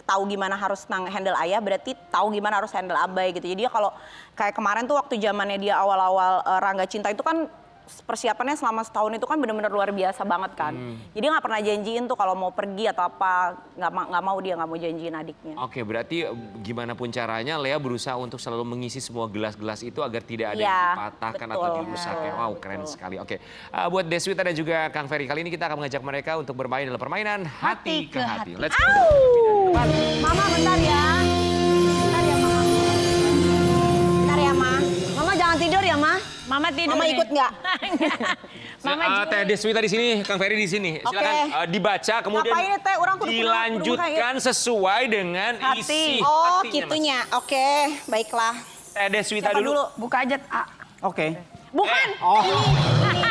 tahu gimana harus handle ayah, berarti tahu gimana harus handle Abai gitu. Jadi dia kalau kayak kemarin tuh waktu zamannya dia awal-awal Rangga Cinta itu kan persiapannya selama setahun itu kan benar-benar luar biasa banget kan. Jadi nggak pernah janjiin tuh kalau mau pergi atau apa, nggak mau dia nggak mau janjiin adiknya. Oke, berarti gimana pun caranya Lea berusaha untuk selalu mengisi semua gelas-gelas itu agar tidak ada Iya, yang dipatahkan atau betul, dirusak. betul, Wow, keren sekali. Oke, buat Deswita dan juga Kang Ferry, kali ini kita akan mengajak mereka untuk bermain dalam permainan Hati ke Hati. Let's go. Mama bentar ya. Bentar ya Mama. Bentar ya Ma. Mama jangan tidur ya, Ma. Mama tidur. Mama nih. ikut nggak? Mama juga. Teh Deswita di sini, Kang Ferry di sini. Silakan dibaca kemudian Ngapain ya, Teh? Orang kudu pulang, dilanjutkan sesuai dengan isi Oh hatinya, Mas. gitunya, oke baiklah. Teh Deswita Siapa dulu. Buka aja. Oke. Bukan. Ini.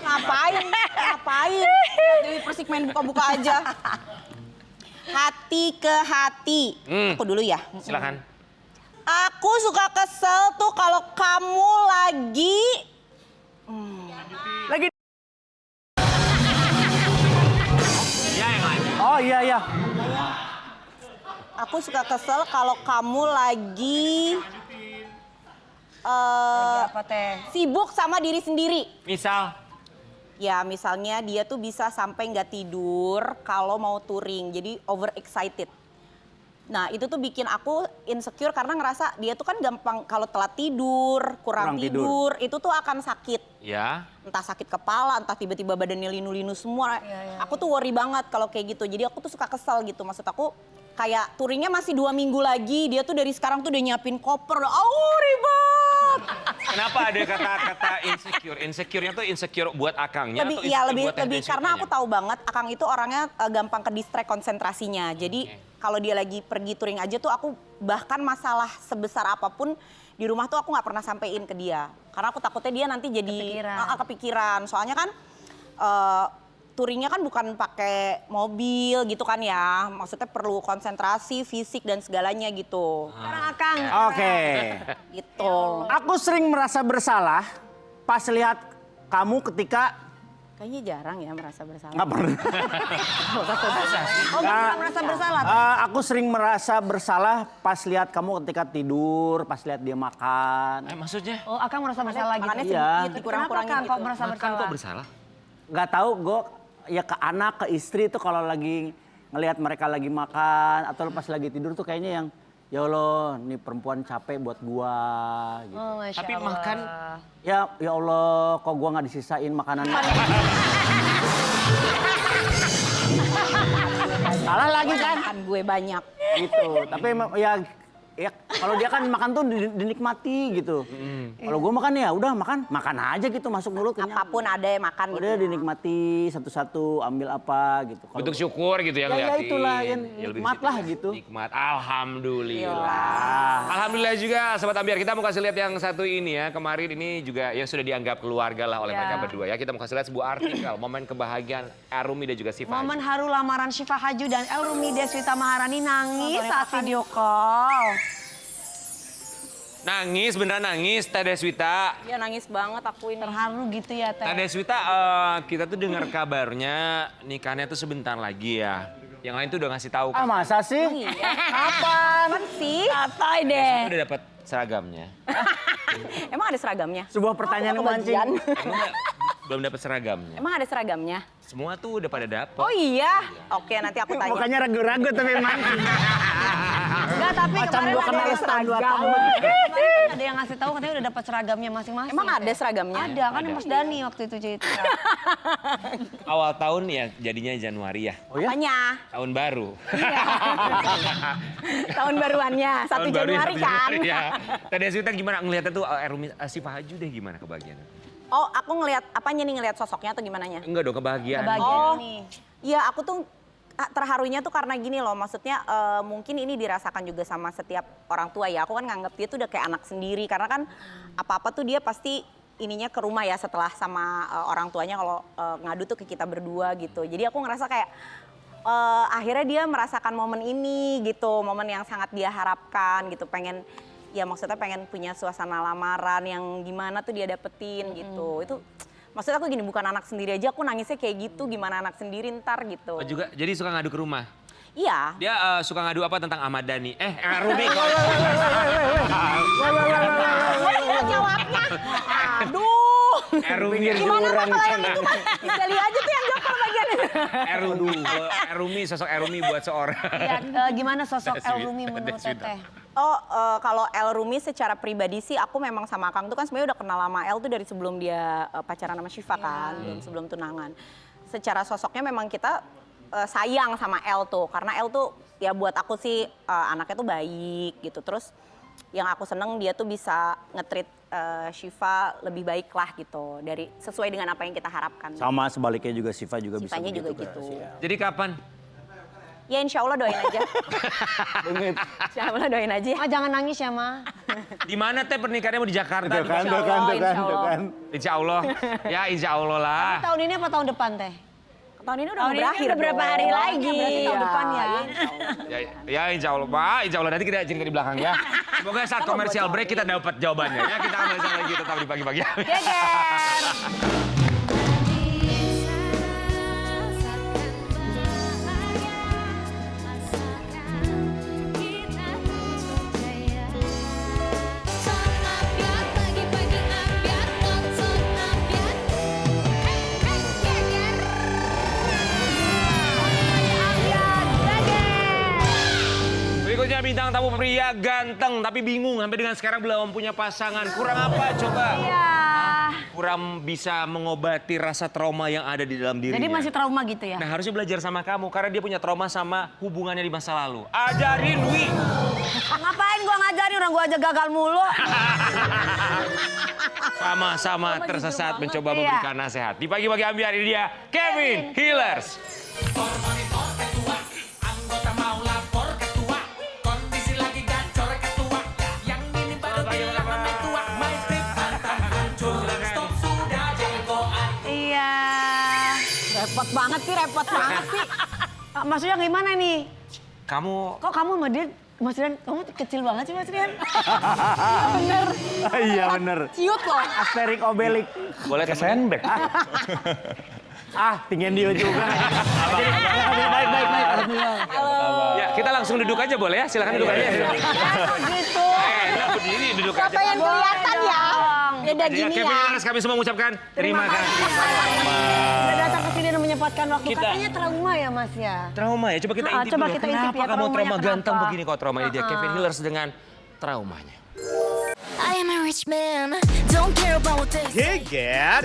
Ngapain? Dewi Persik main buka-buka aja. Hati ke hati. Aku dulu ya. Silakan. Aku suka kesel tuh kalau kamu lagi Ya yang lain. Oh iya. aku suka kesel kalau kamu lagi Apa teh? sibuk sama diri sendiri. Misal. Ya misalnya dia tuh bisa sampai nggak tidur kalau mau touring, jadi overexcited. Nah itu tuh bikin aku insecure karena ngerasa dia tuh kan gampang kalau telat tidur, kurang tidur, itu tuh akan sakit. Ya. Entah sakit kepala, entah tiba-tiba badannya linu-linu semua. Aku tuh worry banget kalau kayak gitu, jadi aku tuh suka kesel gitu. Maksud aku kayak touringnya masih 2 minggu lagi, dia tuh dari sekarang tuh udah nyiapin koper. Oh ribet. Kenapa ada kata-kata insecure? Insecure-nya tuh insecure buat akangnya Lebih, atau iya insecure lebih, buat Teh lebih karena aku Deswitanya? tahu banget Akang itu orangnya gampang ke distract konsentrasinya. Jadi kalau dia lagi pergi touring aja tuh aku bahkan masalah sebesar apapun di rumah tuh aku nggak pernah sampein ke dia. Karena aku takutnya dia nanti jadi kepikiran. Soalnya kan touringnya kan bukan pakai mobil gitu kan ya. Maksudnya perlu konsentrasi, fisik dan segalanya gitu. Sekarang Akang. Oke. Gitu. Aku sering merasa bersalah pas lihat kamu ketika Kayaknya jarang ya merasa bersalah. nggak pernah. Oh, nggak merasa bersalah. Aku sering merasa bersalah pas lihat kamu ketika tidur, pas lihat dia makan. Maksudnya? Oh, Akang merasa bersalah gitu. Makannya Iya. sedikit, dikurang-kurangin Kenapa Kang gitu. kok merasa Makan bersalah? kok bersalah? Nggak tahu, gue ya ke anak, ke istri tuh kalau lagi ngelihat mereka lagi makan atau pas lagi tidur tuh kayaknya yang ya Allah, nih perempuan capek buat gua gitu. Oh, Masya Tapi Allah. makan Ya Allah, kok gua nggak disisain makanan. Salah lagi kan? Makan gue banyak. Gitu. Tapi emang ya kalau dia kan makan tuh dinikmati gitu. Kalau gua makan ya udah makan aja gitu masuk mulut kenyang. Apapun ada yang makan gitu. Udah dinikmati satu-satu, ambil apa gitu. Kalau- bentuk syukur gitu ya Ya, ngeliatin. itulah, yang lebih nikmat ke situ lah ya. gitu. Nikmat, alhamdulillah. Alhamdulillah juga Sobat Ambiar, kita mau kasih lihat yang satu ini ya. Kemarin ini juga yang sudah dianggap keluarga lah oleh mereka berdua ya. Kita mau kasih lihat sebuah artikel, momen kebahagiaan Arumi dan juga Syifa. Momen haru lamaran Syifa Haju dan Elrumi Deswita Maharani nangis saat video call. Nangis, beneran nangis Teh Deswita. Iya nangis banget aku ini. Terharu gitu ya Teh. Teh Deswita, kita tuh dengar kabarnya nikahnya tuh sebentar lagi ya. Yang lain tuh udah ngasih tahu Ah kan. masa sih? Kapan sih? Santai deh. Udah dapat seragamnya. Emang ada seragamnya? Sebuah pertanyaan Oh, memancing. kebagian. Emang belum dapat seragamnya. Emang ada seragamnya? Semua tuh udah pada dapet. Oh iya? Oke nanti aku tanya. Mukanya ragu-ragu tapi mancing. Enggak, tapi Macam kemarin gua ada kenal yang setahun 2 tahun. Kemarin kan ada yang ngasih tahu katanya udah dapat seragamnya masing-masing. Emang ada seragamnya? Ada kan Mas Dani waktu itu cerita. Awal tahun ya jadinya Januari ya. Oh ya? Apanya? Tahun baru. Tahun baruannya, 1 Tahun baru ya, Januari 1 kan? Januari, ya. Teh Deswita gimana ngelihatnya tuh Erumi Syifa Haju deh gimana kebahagiaan? Oh aku ngelihat, apanya nih ngelihat sosoknya atau gimananya? Enggak dong kebahagiaan. Kebahagiaan nih. Iya aku tuh terharunya tuh karena gini loh, maksudnya mungkin ini dirasakan juga sama setiap orang tua ya. Aku kan nganggap dia tuh udah kayak anak sendiri karena kan apa-apa tuh dia pasti ininya ke rumah ya setelah sama orang tuanya kalau ngadu tuh ke kita berdua gitu. Jadi aku ngerasa kayak akhirnya dia merasakan momen ini gitu, momen yang sangat dia harapkan gitu, pengen ya maksudnya pengen punya suasana lamaran yang gimana tuh dia dapetin gitu. Itu maksud aku gini, bukan anak sendiri aja aku nangisnya kayak gitu, gimana anak sendiri ntar gitu. Oh, juga jadi suka ngadu ke rumah. Iya. Dia suka ngadu apa tentang Ahmad Dhani? Rumi kok. Jawabnya. Aduh. Rumi Gimana Pak kalau yang itu Mas? Gali aja tuh yang jawab kalau bagian itu. Rumi, sosok Rumi buat seorang. Ya, gimana sosok Elrumi menurut Deswita. Teteh? Oh, kalau El Rumi secara pribadi sih aku memang sama Akang tuh kan sebenarnya udah kenal lama El tuh dari sebelum dia pacaran sama Syifa kan, dan sebelum tunangan. Secara sosoknya memang kita sayang sama El tuh, karena El tuh ya buat aku sih anaknya tuh baik gitu. Terus yang aku seneng dia tuh bisa nge-treat Syifa lebih baik lah gitu, dari sesuai dengan apa yang kita harapkan. Sama sebaliknya juga Syifa juga bisa Sifanya juga begitu. gitu. Jadi kapan? Ya insya Allah doain aja. Insya Allah doain aja. Ma jangan nangis ya Ma. Di mana Teh pernikahannya mau di Jakarta? Tuh kan, tuh kan, tuh kan, tuh kan. Insya Allah. Ya insya Allah lah. Tahun ini apa tahun depan Teh? Tahun ini udah Tahun mau ini berakhir udah berapa dong. hari lagi. Berarti tahun Iya, depan ya. Ya insya Allah Pak, insya Allah nanti kita cerita di belakang ya. Semoga saat komersial break kita dapat jawabannya ya. Kita akan bahas lagi tetap di pagi-pagi. Geger. Berikutnya bintang tamu pria ganteng tapi bingung sampai dengan sekarang belum punya pasangan. Kurang apa coba? Iya. Kurang bisa mengobati rasa trauma yang ada di dalam dirinya. Jadi masih trauma gitu ya? Nah harusnya belajar sama kamu karena dia punya trauma sama hubungannya di masa lalu. Ajarin Wi. Ngapain gua ngajarin, orang gua aja gagal mulu. Sama-sama tersesat mencoba memberikan nasihat. Di pagi-pagi ambiar ini dia Kevin Hillers. Iya. Repot banget sih. Maksudnya gimana nih? Kamu Kok kamu sama dia, Mas Rian, kamu kecil banget sih Mas Rian. Iya bener. Ciut loh. Asterik obelik. boleh ke sandbag. Tinggian dia juga. Baik. Alhamdulillah. Ya kita langsung duduk aja boleh ya? Silakan duduk aja. Gitu. Berdiri duduk aja. Siapa yang kelihatan ya? Beda Ya, gini Kevin ya. Hillers kami semua mengucapkan terima kasih. Udah datang ke sini dan menyempatkan waktu. Kita- Katanya trauma ya Mas ya? Trauma ya, coba kita intip Coba dulu. kita intip Kenapa ya, kamu traumanya trauma kenapa? ganteng begini kok traumanya dia Kevin Hillers dengan traumanya. I am a rich man, don't care about what they say. Geger.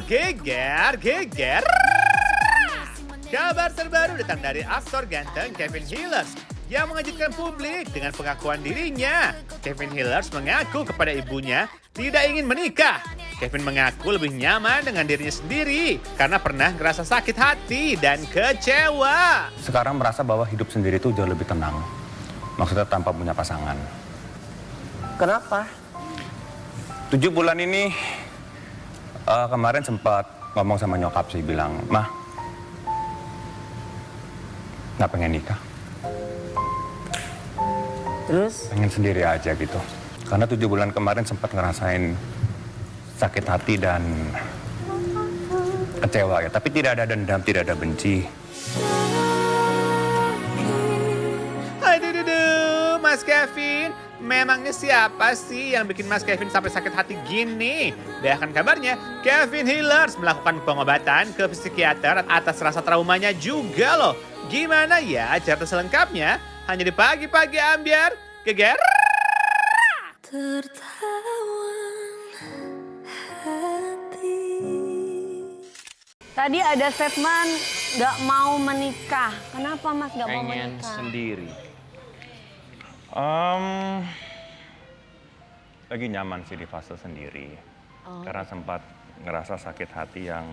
Kabar terbaru datang dari aktor ganteng Kevin Hillers yang mengejutkan publik dengan pengakuan dirinya. Kevin Hillers mengaku kepada ibunya tidak ingin menikah. Kevin mengaku lebih nyaman dengan dirinya sendiri karena pernah ngerasa sakit hati dan kecewa. Sekarang merasa bahwa hidup sendiri itu jauh lebih tenang. Maksudnya tanpa punya pasangan. Kenapa? 7 bulan ini kemarin sempat ngomong sama nyokap sih, bilang, "Mah, nggak pengen nikah. Terus? Pengen sendiri aja gitu." Karena 7 bulan kemarin sempat ngerasain sakit hati dan kecewa ya. Tapi tidak ada dendam, tidak ada benci. Aduh, Mas Kevin. Memangnya siapa sih yang bikin Mas Kevin sampai sakit hati gini? Bahkan kabarnya, Kevin Hillers melakukan pengobatan ke psikiater atas rasa traumanya juga loh. Gimana ya cerita selengkapnya? Hanya di pagi-pagi ambiar. Geger. Tadi ada statement nggak mau menikah. Kenapa Mas nggak mau Pengen menikah? sendiri. Lagi nyaman sih di fase sendiri. Karena sempat ngerasa sakit hati yang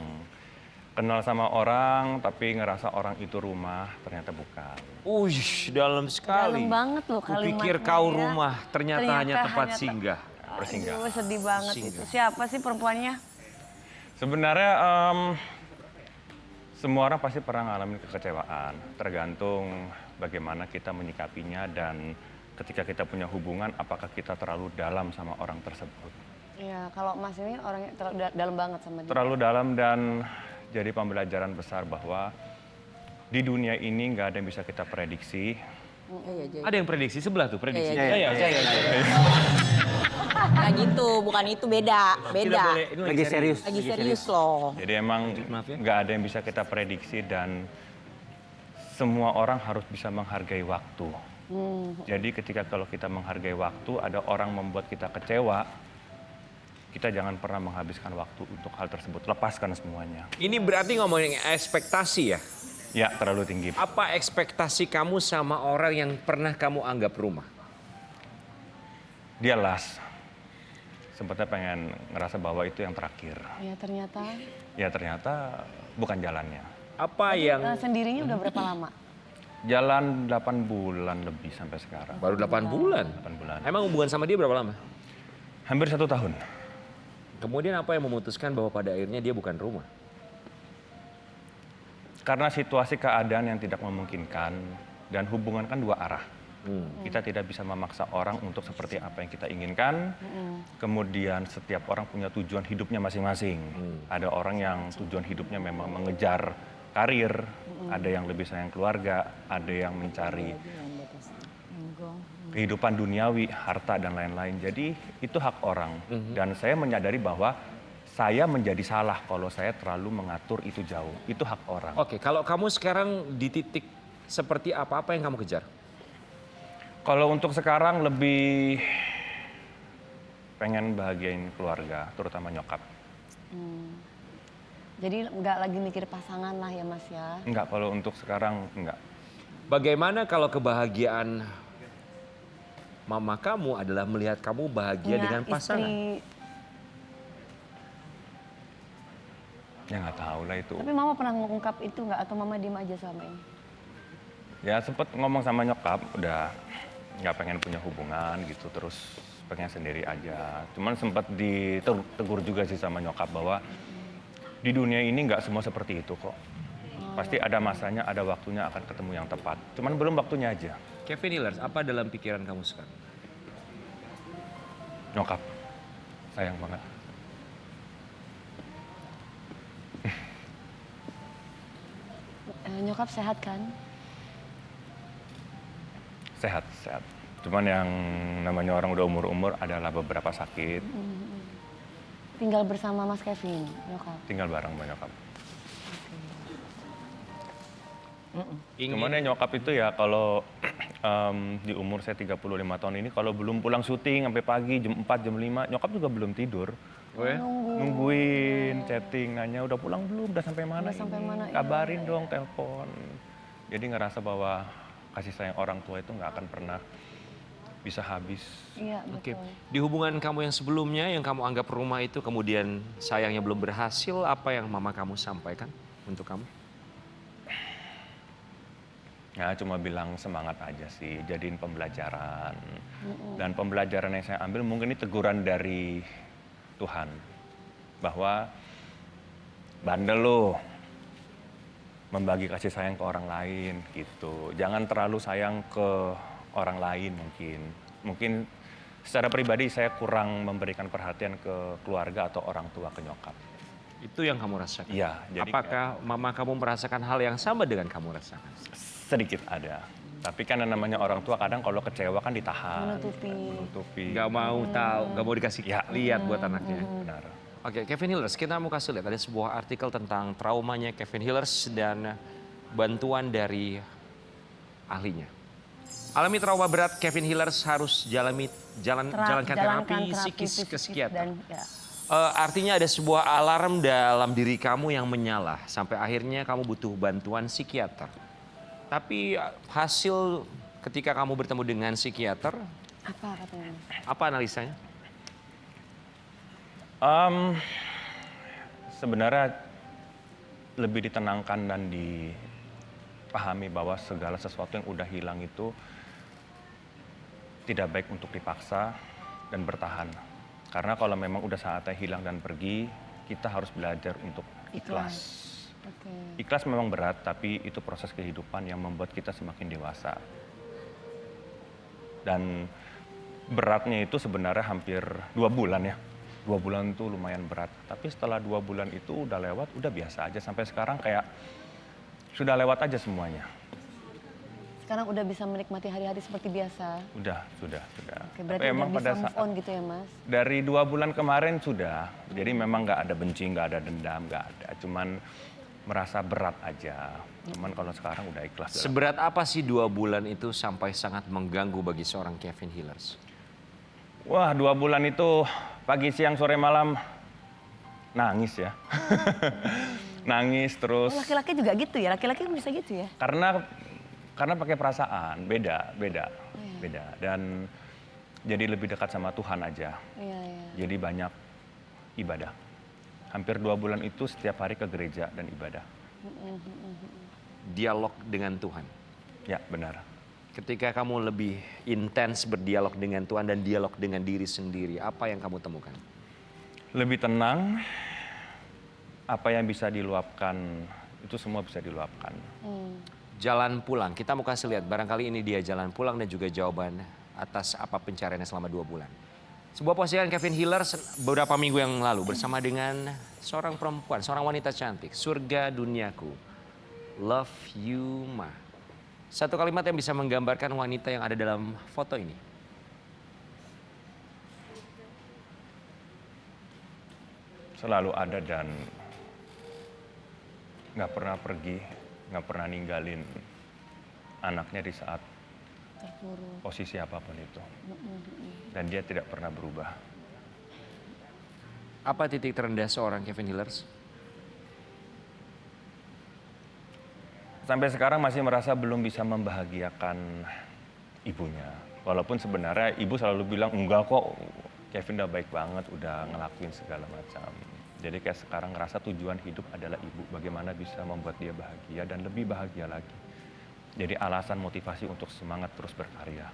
kenal sama orang, tapi ngerasa orang itu rumah, ternyata bukan. Dalam sekali. Dalam banget loh kalimatnya. Kupikir kau ya. rumah, ternyata hanya tempat hanya singgah. Bersinggah. Aduh, sedih banget itu. Siapa sih perempuannya? Sebenarnya semua orang pasti pernah ngalamin kekecewaan. Tergantung bagaimana kita menyikapinya dan ketika kita punya hubungan, apakah kita terlalu dalam sama orang tersebut. Ya, kalau Mas ini orangnya terlalu dalam banget sama dia. Terlalu dalam dan jadi pembelajaran besar bahwa di dunia ini nggak ada yang bisa kita prediksi. Ada yang prediksi sebelah tuh prediksi. Iya. Nah gitu, bukan itu beda. Beda. Ini Lagi serius. Lagi serius loh. Jadi emang nggak ada yang bisa kita prediksi dan semua orang harus bisa menghargai waktu. Jadi ketika kalau kita menghargai waktu, ada orang membuat kita kecewa, kita jangan pernah menghabiskan waktu untuk hal tersebut. Lepaskan semuanya. Ini berarti ngomongin ekspektasi ya? Ya, terlalu tinggi. Apa ekspektasi kamu sama orang yang pernah kamu anggap rumah? Dia las. Sempatnya pengen ngerasa bahwa itu yang terakhir. Ya ternyata. Ya ternyata bukan jalannya. Apa yang... Sendirinya udah berapa lama? Jalan 8 bulan lebih sampai sekarang. Baru 8 bulan? 8 bulan. Emang hubungan sama dia berapa lama? Hampir 1 tahun. Kemudian apa yang memutuskan bahwa pada akhirnya dia bukan rumah? Karena situasi keadaan yang tidak memungkinkan dan hubungan kan 2 arah. Kita tidak bisa memaksa orang untuk seperti apa yang kita inginkan. Kemudian setiap orang punya tujuan hidupnya masing-masing. Ada orang yang tujuan hidupnya memang mengejar karir, ada yang lebih sayang keluarga, ada yang mencari kehidupan duniawi, harta dan lain-lain. Jadi itu hak orang. Dan saya menyadari bahwa saya menjadi salah kalau saya terlalu mengatur itu jauh. Itu hak orang. Oke, kalau kamu sekarang di titik seperti apa yang kamu kejar? Kalau untuk sekarang lebih pengen bahagiain keluarga, terutama nyokap. Jadi nggak lagi mikir pasangan lah ya Mas ya. Enggak, kalau untuk sekarang enggak. Bagaimana kalau kebahagiaan mama kamu adalah melihat kamu bahagia Punya dengan pasangan? istri. Ya nggak tahu lah itu. Tapi Mama pernah mengungkap itu nggak atau Mama diem aja selama ini? Ya sempet ngomong sama nyokap, udah nggak pengen punya hubungan gitu, terus pengen sendiri aja. Cuman sempat ditegur juga sih sama nyokap bahwa di dunia ini nggak semua seperti itu kok. Pasti ada masanya, ada waktunya akan ketemu yang tepat. Cuman belum waktunya aja. Kevin Hillers, apa dalam pikiran kamu sekarang? Nyokap, sayang banget. Nyokap sehat kan? Sehat, sehat. Cuman yang namanya orang udah umur-umur adalah beberapa sakit. Tinggal bersama Mas Kevin, nyokap. Tinggal bareng sama nyokap. Ingin- Cuman ya nyokap itu ya kalau di umur saya 35 tahun ini kalau belum pulang syuting sampai pagi jam 4, jam 5, nyokap juga belum tidur. Oh ya? Nungguin, chatting, nanya udah pulang belum, udah sampai mana Udah sampai ini? mana, iya, Kabarin dong, telepon. Jadi ngerasa bahwa kasih sayang orang tua itu nggak akan pernah bisa habis. Iya Oke, betul. di hubungan kamu yang sebelumnya yang kamu anggap rumah itu kemudian sayangnya belum berhasil, apa yang mama kamu sampaikan untuk kamu? Ya cuma bilang semangat aja sih, jadiin pembelajaran. Dan pembelajaran yang saya ambil mungkin ini teguran dari Tuhan. Bahwa bandel lo membagi kasih sayang ke orang lain gitu. Jangan terlalu sayang ke orang lain mungkin. Mungkin secara pribadi saya kurang memberikan perhatian ke keluarga atau orang tua, ke nyokap. Itu yang kamu rasakan? Iya. Jadi Apakah mama kamu merasakan hal yang sama dengan kamu rasakan? sedikit ada. Tapi kan yang namanya orang tua kadang kalau kecewa kan ditahan. Menutupi. Gak mau tahu, gak mau dikasih lihat buat anaknya. Benar. Oke, Kevin Hillers, kita mau kasih lihat ada sebuah artikel tentang traumanya Kevin Hillers dan bantuan dari ahlinya. Alami trauma berat, Kevin Hillers harus jalankan terapi psikis ke psikiater. Dan, ya. Artinya ada sebuah alarm dalam diri kamu yang menyala sampai akhirnya kamu butuh bantuan psikiater. Tapi hasil ketika kamu bertemu dengan psikiater, Apa katanya? apa analisanya? Sebenarnya lebih ditenangkan dan dipahami bahwa segala sesuatu yang udah hilang itu tidak baik untuk dipaksa dan bertahan. Karena kalau memang udah saatnya hilang dan pergi, kita harus belajar untuk ikhlas. Ikhlas memang berat, tapi itu proses kehidupan yang membuat kita semakin dewasa. Dan beratnya itu sebenarnya hampir 2 bulan ya. 2 bulan itu lumayan berat. Tapi setelah 2 bulan itu udah lewat, udah biasa aja. Sampai sekarang kayak sudah lewat aja semuanya. Sekarang udah bisa menikmati hari-hari seperti biasa. Sudah. Oke, berarti udah bisa move on gitu ya Mas? Dari 2 bulan kemarin sudah. Jadi memang nggak ada benci, nggak ada dendam, nggak ada. Cuman merasa berat aja. Cuman kalau sekarang udah ikhlas. Seberat apa sih 2 bulan itu sampai sangat mengganggu bagi seorang Kevin Hillers? Wah, 2 bulan itu pagi, siang, sore, malam nangis ya. Nangis terus. Oh, laki-laki juga gitu ya? Laki-laki bisa gitu ya? Karena pakai perasaan, beda. Dan jadi lebih dekat sama Tuhan aja. Iya. Jadi banyak ibadah. Hampir 2 bulan itu setiap hari ke gereja dan ibadah. Dialog dengan Tuhan. Ya, benar. Ketika kamu lebih intens berdialog dengan Tuhan dan dialog dengan diri sendiri, apa yang kamu temukan? Lebih tenang, apa yang bisa diluapkan, itu semua bisa diluapkan. Jalan pulang, kita mau kasih lihat barangkali ini dia jalan pulang dan juga jawaban atas apa pencariannya selama 2 bulan. Sebuah postingan Kevin Hillers beberapa minggu yang lalu bersama dengan seorang perempuan, seorang wanita cantik. Surga duniaku, love you ma. Satu kalimat yang bisa menggambarkan wanita yang ada dalam foto ini. Selalu ada dan nggak pernah pergi, nggak pernah ninggalin anaknya di saat posisi apapun itu. Dan dia tidak pernah berubah. Apa titik terendah seorang Kevin Hillers? Sampai sekarang masih merasa belum bisa membahagiakan ibunya. Walaupun sebenarnya ibu selalu bilang, enggak kok, Kevin udah baik banget, udah ngelakuin segala macam. Jadi kayak sekarang ngerasa tujuan hidup adalah ibu, bagaimana bisa membuat dia bahagia dan lebih bahagia lagi. Jadi alasan motivasi untuk semangat terus berkarya.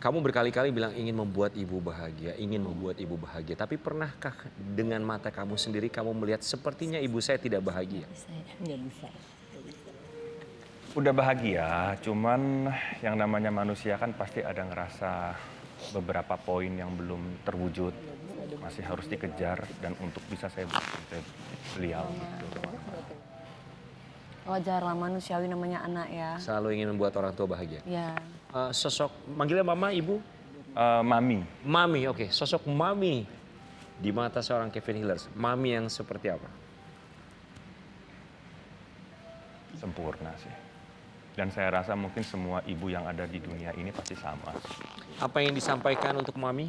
Kamu berkali-kali bilang ingin membuat ibu bahagia, ingin membuat ibu bahagia. Tapi pernahkah dengan mata kamu sendiri kamu melihat sepertinya ibu saya tidak bahagia? Nggak bisa. Udah bahagia, cuman yang namanya manusia kan pasti ada ngerasa beberapa poin yang belum terwujud. Masih harus dikejar dan untuk bisa saya beliau gitu. Wajar lah, manusiawi namanya anak ya. Selalu ingin membuat orang tua bahagia. Ya. Sosok, manggilnya mama, ibu? Mami. Mami, oke. Sosok mami di mata seorang Kevin Hillers. Mami yang seperti apa? Sempurna sih. Dan saya rasa mungkin semua ibu yang ada di dunia ini pasti sama. Apa yang disampaikan untuk mami?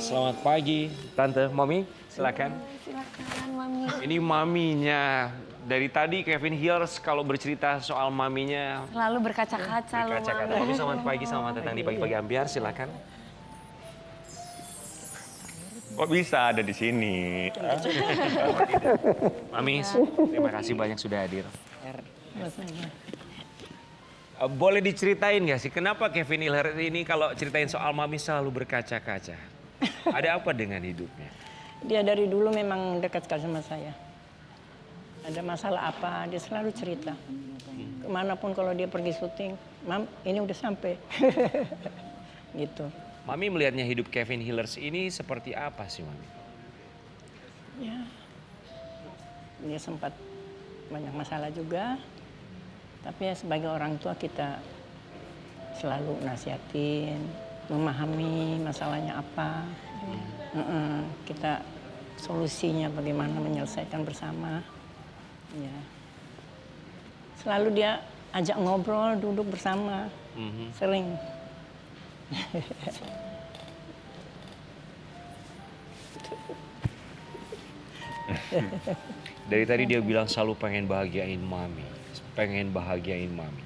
Selamat pagi, Tante. Mami, silakan. Silakan Mami. Ini maminya. Dari tadi Kevin Hillers kalau bercerita soal maminya Selalu berkaca-kaca loh berkaca-kaca. Mami. Mami, selamat pagi, selamat datang di Pagi-Pagi Ambiar, silakan. Kok bisa ada di sini? Mami, terima kasih banyak sudah hadir. Boleh diceritain nggak sih kenapa Kevin Hillers ini kalau ceritain soal mami selalu berkaca-kaca? Ada apa dengan hidupnya? Dia dari dulu memang dekat sekali sama saya. Ada masalah apa, dia selalu cerita. Kemanapun kalau dia pergi syuting, Mam, ini udah sampai. Gitu. Mami melihatnya hidup Kevin Hillers ini seperti apa sih, Mami? Ya, dia sempat banyak masalah juga. Tapi ya sebagai orang tua kita selalu nasihatin, memahami masalahnya apa. Kita solusinya bagaimana menyelesaikan bersama. Ya. Selalu dia ajak ngobrol, duduk bersama, sering. Dari tadi dia bilang selalu pengen bahagiain mami. Pengen bahagiain mami.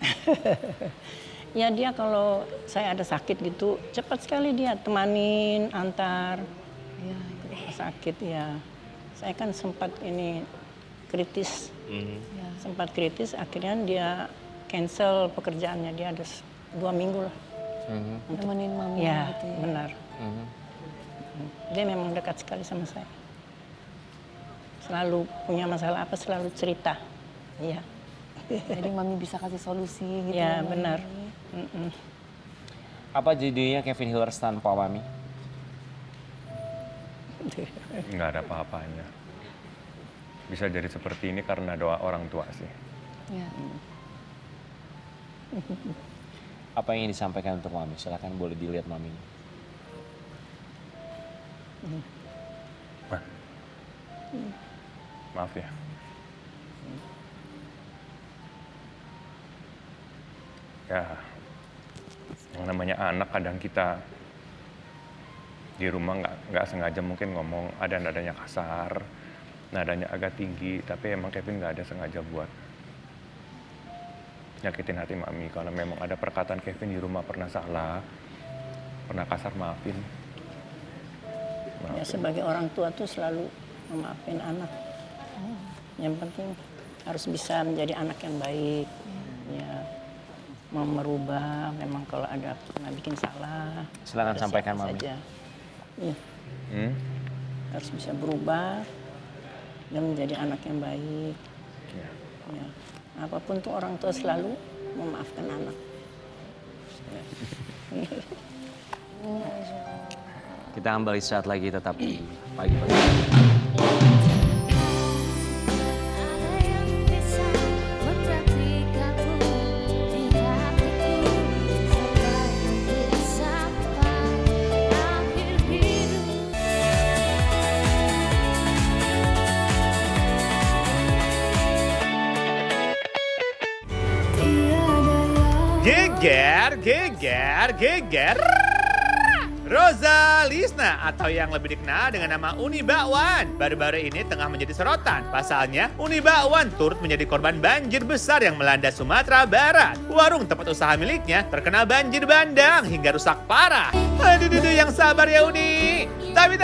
Ya dia kalau saya ada sakit gitu, cepat sekali dia temanin, antar. Ya, sakit ya. Saya kan sempat ini kritis. Ya, sempat kritis, akhirnya dia cancel pekerjaannya. Dia ada 2 minggu lah. Nemenin mami Ya, gitu ya. benar. Dia memang dekat sekali sama saya. Selalu punya masalah apa, selalu cerita. Iya. Jadi mami bisa kasih solusi gitu. Ya, Mami. benar. Apa jadinya Kevin Hillers tanpa mami? Nggak ada apa-apanya. Bisa jadi seperti ini karena doa orang tua sih. Ya. Apa yang ingin disampaikan untuk mami? Silakan boleh dilihat mami. Maaf ya. Ya, yang namanya anak kadang kita di rumah nggak sengaja mungkin ngomong ada nadanya kasar, nadanya agak tinggi, tapi emang Kevin nggak ada sengaja buat nyakitin hati mami. Kalau memang ada perkataan Kevin di rumah pernah salah, pernah kasar, maafin. Ya, sebagai orang tua tuh selalu memaafin anak. Yang penting harus bisa menjadi anak yang baik. Ya, mau merubah. Memang kalau ada pernah bikin salah. Silakan harus sampaikan, siapa Mami. saja. Ya. Harus bisa berubah dan menjadi anak yang baik. Ya. Ya. Apapun tuh orang tua selalu memaafkan anak. Ya. Kita kembali saat lagi tetap di Pagi-Pagi. Geger, geger, geger. Rosa Lisna atau yang lebih dikenal dengan nama Uni Bakwan baru-baru ini tengah menjadi sorotan. Pasalnya, Uni Bakwan turut menjadi korban banjir besar yang melanda Sumatera Barat. Warung tempat usaha miliknya terkena banjir bandang hingga rusak parah. Aduh, yang sabar ya Uni. Tapi.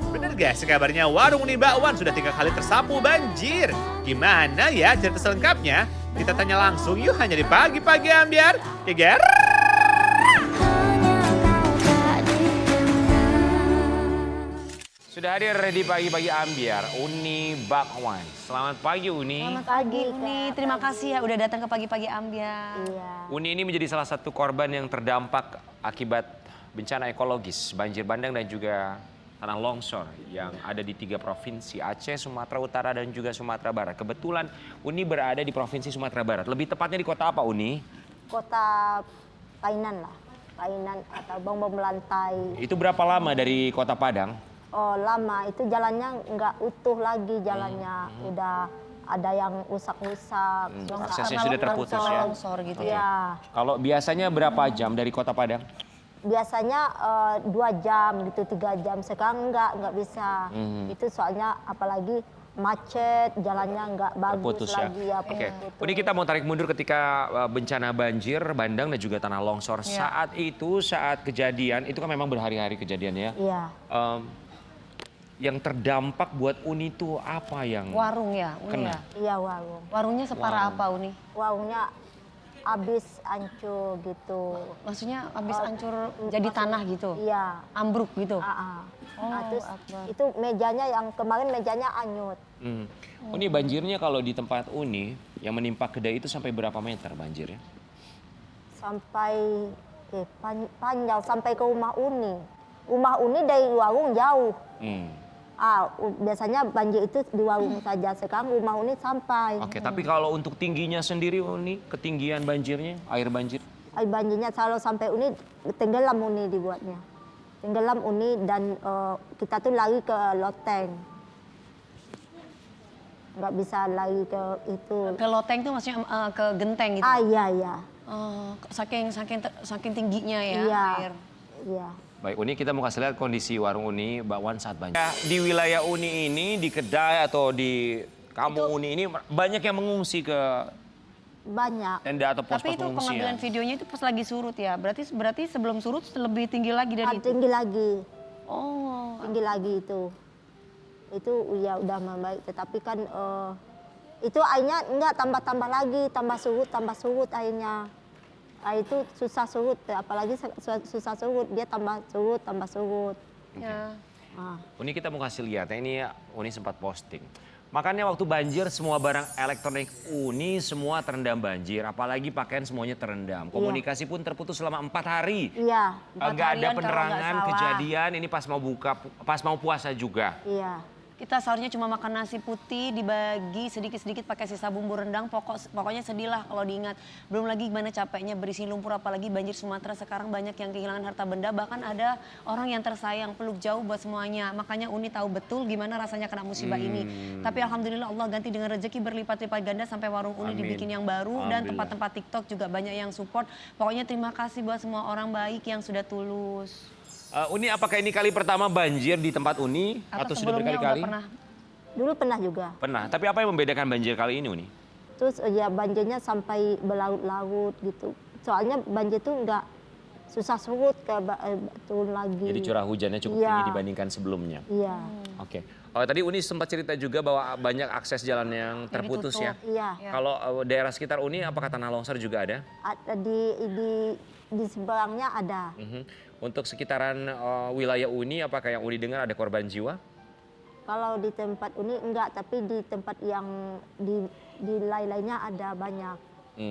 Bener gak sih kabarnya warung Uni Bakwan sudah 3 kali tersapu banjir? Gimana ya cerita selengkapnya? Kita tanya langsung yuk hanya di Pagi-Pagi Ambyar. Geger. Sudah hadir di Pagi-Pagi Ambyar, Uni Bakwan. Selamat pagi Uni. Selamat pagi Uni, terima kasih ya udah datang ke Pagi-Pagi Ambyar. Uni ini menjadi salah satu korban yang terdampak akibat bencana ekologis, banjir bandang dan juga tanah longsor yang ada di 3 provinsi, Aceh, Sumatera Utara dan juga Sumatera Barat. Kebetulan Uni berada di Provinsi Sumatera Barat. Lebih tepatnya di kota apa Uni? Kota Painan lah, Painan atau Bom Lantai. Itu berapa lama dari kota Padang? Oh lama, itu jalannya nggak utuh lagi jalannya, udah ada yang rusak-rusak. Aksesnya sudah terputus ya? Longsor gitu ya. Kalau biasanya berapa jam dari kota Padang? Biasanya 2 jam gitu, 3 jam. Sekarang nggak bisa. Itu soalnya apalagi macet, jalannya nggak bagus Terputus lagi ya. Oke. Ini kita mau tarik mundur ketika bencana banjir, bandang dan juga tanah longsor. Saat kejadian, itu kan memang berhari-hari kejadiannya. Iya. Yang terdampak buat Uni itu apa yang Warung ya, Uni kena? ya? Iya warung. Warungnya separah apa Uni? Warungnya habis hancur gitu. Maksudnya habis hancur jadi tanah gitu? Iya. Ambruk gitu? Terus itu mejanya yang kemarin mejanya hanyut. Uni banjirnya kalau di tempat Uni yang menimpa kedai itu sampai berapa meter banjirnya? Sampai panjang sampai ke rumah Uni. Rumah Uni dari warung jauh. Biasanya banjir itu di warung saja. Sekarang rumah Uni sampai. Oke, tapi kalau untuk tingginya sendiri Uni, ketinggian banjirnya, air banjir? Air banjirnya kalau sampai Uni tenggelam Uni dibuatnya. Tenggelam Uni dan kita tuh lari ke loteng. Nggak bisa lari ke itu. Ke loteng tuh maksudnya ke genteng gitu? Iya. Oh, saking tingginya ya air. Iya. Baik Uni, kita mau kasih lihat kondisi warung Uni Bakwan saat banjir. Di wilayah Uni ini, di kedai atau di kampung Uni ini banyak yang mengungsi ke banyak tenda atau pos-pos Tapi itu pengungsian. pengambilan videonya itu pas lagi surut ya? Berarti sebelum surut lebih tinggi lagi dari itu? Tinggi lagi. Oh. Tinggi lagi itu. Itu ya udah membaik. Tetapi kan itu airnya enggak tambah-tambah lagi, tambah surut airnya. Itu susah surut, apalagi susah surut, dia tambah surut. Ya. Uni kita mau kasih lihat, ini Uni sempat posting. Makanya waktu banjir semua barang elektronik Uni semua terendam banjir, apalagi pakaian semuanya terendam. Komunikasi pun terputus selama 4 hari. Iya. Gak ada penerangan kejadian, ini pas mau puasa juga. Iya. Kita sahurnya cuma makan nasi putih, dibagi sedikit-sedikit pakai sisa bumbu rendang. Pokoknya sedih lah kalau diingat. Belum lagi gimana capeknya berisi lumpur, apalagi banjir Sumatera sekarang banyak yang kehilangan harta benda. Bahkan ada orang yang tersayang, peluk jauh buat semuanya. Makanya Uni tahu betul gimana rasanya kena musibah ini. Tapi alhamdulillah Allah ganti dengan rezeki berlipat-lipat ganda sampai warung Uni dibikin yang baru. Dan tempat-tempat TikTok juga banyak yang support. Pokoknya terima kasih buat semua orang baik yang sudah tulus. Uni, apakah ini kali pertama banjir di tempat Uni atau sudah berkali-kali? Dulu pernah juga. Pernah. Tapi apa yang membedakan banjir kali ini, Uni? Terus ya banjirnya sampai berlarut-larut gitu. Soalnya banjir itu nggak susah surut turun lagi. Jadi curah hujannya cukup tinggi dibandingkan sebelumnya. Iya. Oke. Tadi Uni sempat cerita juga bahwa banyak akses jalan yang terputus ya. Iya. Kalau daerah sekitar Uni, apakah tanah longsor juga ada? Di seberangnya ada. Untuk sekitaran wilayah Uni, apakah yang Uni dengar ada korban jiwa? Kalau di tempat Uni enggak, tapi di tempat yang di lain-lainnya ada banyak.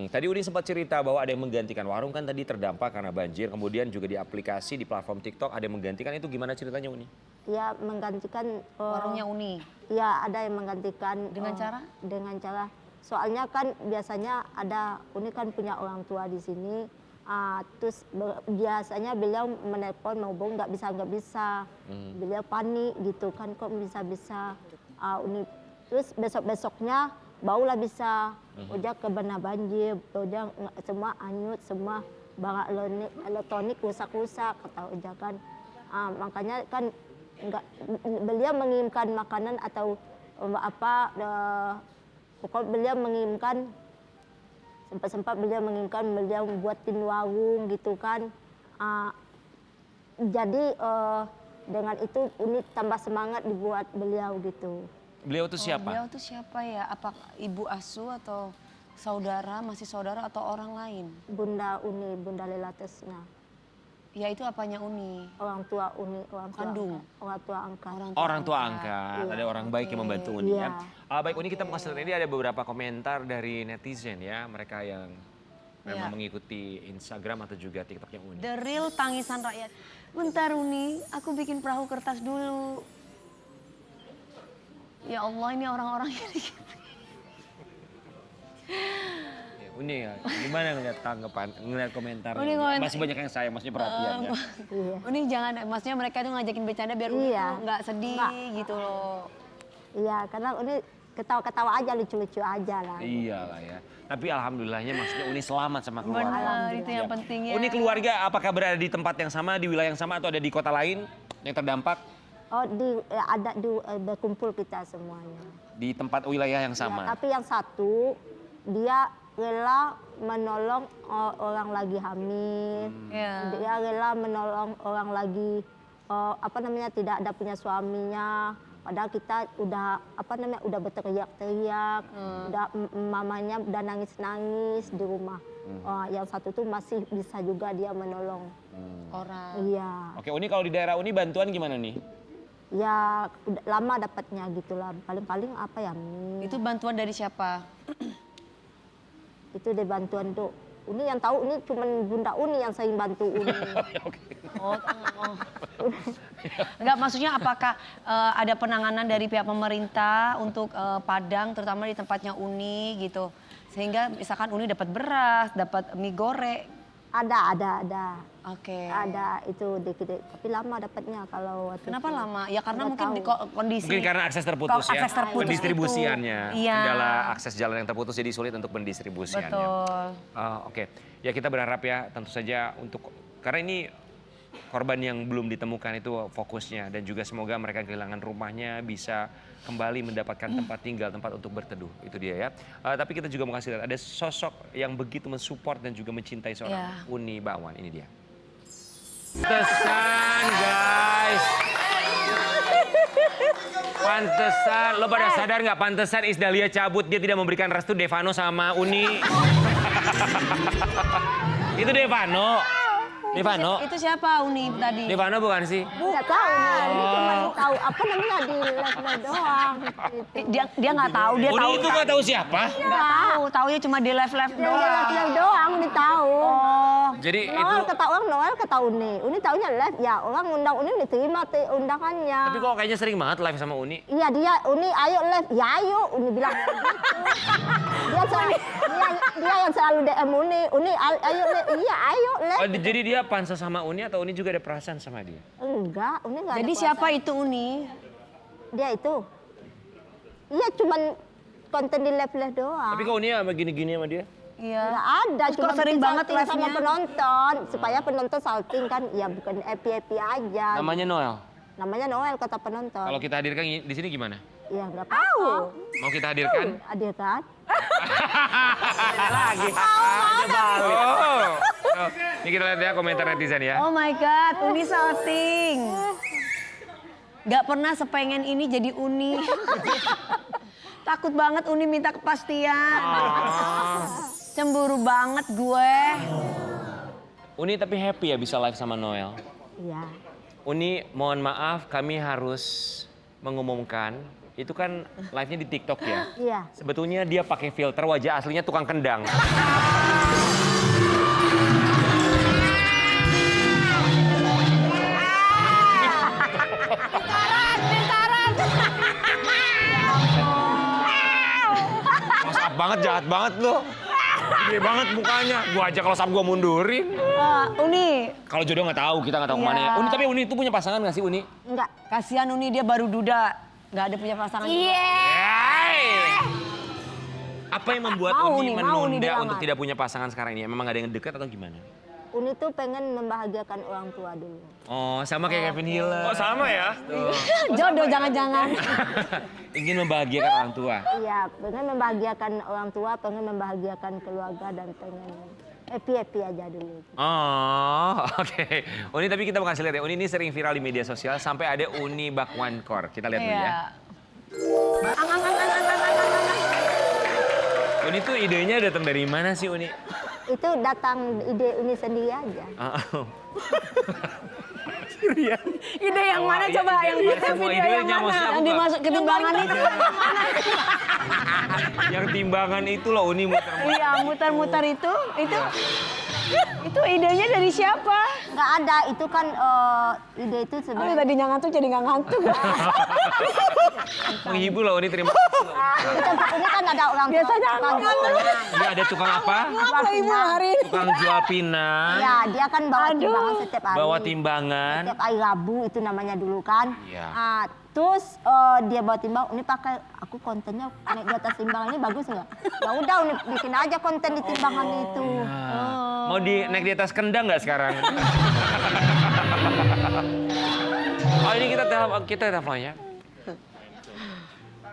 Tadi Uni sempat cerita bahwa ada yang menggantikan warung kan tadi terdampak karena banjir, kemudian juga di aplikasi di platform TikTok ada yang menggantikan, itu gimana ceritanya Uni? Ya menggantikan warungnya Uni. Ya ada yang menggantikan dengan cara? Dengan cara soalnya kan biasanya ada Uni kan punya orang tua di sini. Terus biasanya beliau menelpon mau nggak bisa. Beliau panik gitu kan, kok bisa Uni. Terus besoknya baulah bisa. Udah kena banjir, udah semua anyut, semua barang elektronik rusak-rusak kata udah kan. Makanya kan beliau mengirimkan makanan atau pokoknya beliau mengirimkan sempat beliau menginginkan beliau buatin warung gitu kan. Jadi dengan itu Uni tambah semangat dibuat beliau gitu. Beliau itu siapa? Beliau itu siapa ya? Apa ibu asuh atau saudara, masih saudara atau orang lain? Bunda Uni, Bunda Lela Tesna. Ya itu apanya Uni? Orang tua Uni, orang tua kandung. Orang tua angkat. Orang tua angkat, Iya. ada orang baik yang membantu Uni Iya. ya. Baik Uni, kita mau kasih lihat ini ada beberapa komentar dari netizen ya, mereka yang memang Iya. mengikuti Instagram atau juga TikToknya Uni. The real tangisan rakyat. Bentar Uni, aku bikin perahu kertas dulu. Ya Allah, ini orang-orang ini. Ya, Uni ya, gimana ngeliat tanggapan, ngeliat komentar? Uni komentar. Masih banyak yang sayang, maksudnya perhatian ya. Uni jangan, maksudnya mereka tuh ngajakin bercanda biar Uni Iya. tuh nggak sedih gitu loh. Iya, karena Uni ketawa-ketawa aja, lucu-lucu aja lah. Iya lah ya. Tapi alhamdulillahnya maksudnya Uni selamat sama keluarga. Benar, itu yang Ya. penting ya. Uni keluarga apakah berada di tempat yang sama, di wilayah yang sama atau ada di kota lain yang terdampak? Oh, ada berkumpul kita semuanya. Di tempat wilayah yang Ya, sama? tapi yang satu dia rela menolong orang lagi hamil. Iya. Dia rela menolong orang lagi tidak ada punya suaminya. Padahal kita udah berteriak-teriak, udah mamanya udah nangis-nangis di rumah. Yang satu tuh masih bisa juga dia menolong orang. Iya. Oke, Uni kalau di daerah Uni bantuan gimana nih? Ya udah lama dapatnya gitulah. Paling-paling apa ya? Itu bantuan dari siapa? Itu dari bantuan tuh. Uni yang tahu ini cuma Bunda Uni yang sering bantu Uni. Oh. Enggak, maksudnya apakah ada penanganan dari pihak pemerintah untuk Padang, terutama di tempatnya Uni gitu. Sehingga misalkan Uni dapat beras, dapat mie goreng. Ada. Oke. Ada itu dikit, tapi lama dapatnya kalau waktu Kenapa itu. lama? Ya karena Nggak mungkin tahu. di kondisi. Mungkin karena akses terputus ya, Akses terputus pendistribusiannya. itu. Iya. Kendala akses jalan yang terputus jadi sulit untuk pendistribusiannya. Betul. Oke, ya kita berharap ya tentu saja karena ini korban yang belum ditemukan itu fokusnya dan juga semoga mereka kehilangan rumahnya bisa kembali mendapatkan tempat tinggal, tempat untuk berteduh. Itu dia ya. Tapi kita juga mau kasih lihat ada sosok yang begitu mensupport dan juga mencintai seorang Uni Bakwan. Ini dia. Pantesan guys. Pantesan, lo pada sadar nggak pantesan Isdahlia cabut, dia tidak memberikan restu Devano sama Uni. Itu Devano. Itu siapa Uni tadi? Devano bukan sih? Nggak tahu, Uni cuma tahu apa namanya di live doang. Gitu. Dia nggak tahu, dia Uni tahu. itu nggak tahu siapa? Nggak tahu, taunya cuma di live Dia doang. live doang, Uni tahu. Jadi Noel itu. kata orang, Noel kata Uni. Uni taunya live, ya orang undang Uni diterima undangannya. Tapi kok kayaknya sering banget live sama Uni. Iya dia, Uni ayo live, ya ayo, Uni bilang gitu. dia yang selalu DM Uni ayo live, iya ayo live. Oh, jadi dia pansa sama Uni atau Uni juga ada perasaan sama dia? Enggak, Uni enggak ada Jadi siapa itu Uni? Dia itu. Iya cuman konten di live doang. Tapi kok Uni sama gini-gini sama dia? Iya. Nggak ada, Terus kok sering bikin banget salting sama live-nya? penonton. Supaya penonton salting kan, ya bukan happy-happy aja. Namanya Noel. Namanya Noel kata penonton. Kalau kita hadirkan di sini gimana? Iya nggak apa-apa. Mau kita hadirkan? Adil kan? Lagi. Oh. Ini kita lihat ya komentar netizen ya. Oh my God, Uni salting. Gak pernah sepengen ini jadi Uni. Takut banget Uni minta kepastian. Cemburu banget gue. Uni tapi happy ya bisa live sama Noel. Iya. Uni mohon maaf kami harus mengumumkan. Itu kan live-nya di TikTok ya. Iya. Sebetulnya dia pakai filter, wajah aslinya tukang kendang. Close up banget, jahat banget lo. Gede banget mukanya. Gua aja kalau up gua mundurin. Uni. Kalau jodoh nggak tahu, kita nggak tahu kemana ya. Uni, tapi Uni itu punya pasangan nggak sih Uni? Enggak. Kasihan Uni, dia baru duda. Gak ada punya pasangan. Iya. Apa yang membuat Uni menunda untuk tidak punya pasangan sekarang ini? Memang ada yang dekat atau gimana? Uni tuh pengen membahagiakan orang tua dulu. Oh, sama kayak Kevin Hilal. Oh, sama ya? Jodoh jangan-jangan. Ingin membahagiakan orang tua. Iya, pengen membahagiakan orang tua, pengen membahagiakan keluarga, dan pengen happy aja dulu. Oh, oke. Uni, tapi kita mau kasih lihat ya. Uni ini sering viral di media sosial sampai ada Uni Bakwankor. Kita lihat dulu ya. Uni tuh idenya datang dari mana sih, Uni? Itu datang ide Uni sendiri aja. Ide yang mana coba? Yang semua video yang mana? Yang dimasuk ke timbangan itu. Yang timbangan itu loh, Uni muter-muter. Iya, muter-muter itu idenya dari siapa? Nggak ada, itu kan ide itu sebenarnya. Tadinya ngantuk jadi nggak ngantuk. Menghibur loh, Uni, terima kasih loh. Di tempat ini kan ada orang tua. Biasanya Iya, ada tukang apa? Tukang jual pinang. Ya, dia kan bawa timbangan setiap hari. Bawa timbangan. Setiap hari Rabu itu namanya dulu kan. Iya. Terus dia bawa timbang, ini pakai, aku kontennya naik di atas timbangan ini bagus nggak? Ya udah, Uni bikin aja konten di timbangan itu. Mau naik di atas kendang nggak sekarang? Oh, ini kita telepon ya.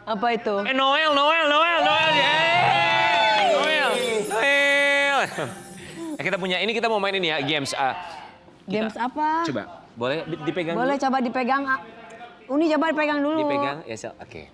Apa itu? Noel. Kita punya, ini kita mau main ini ya, games. Games apa? Coba, boleh dipegang Boleh dulu? coba dipegang. Uni coba dipegang dulu. Dipegang, ya Sel, oke.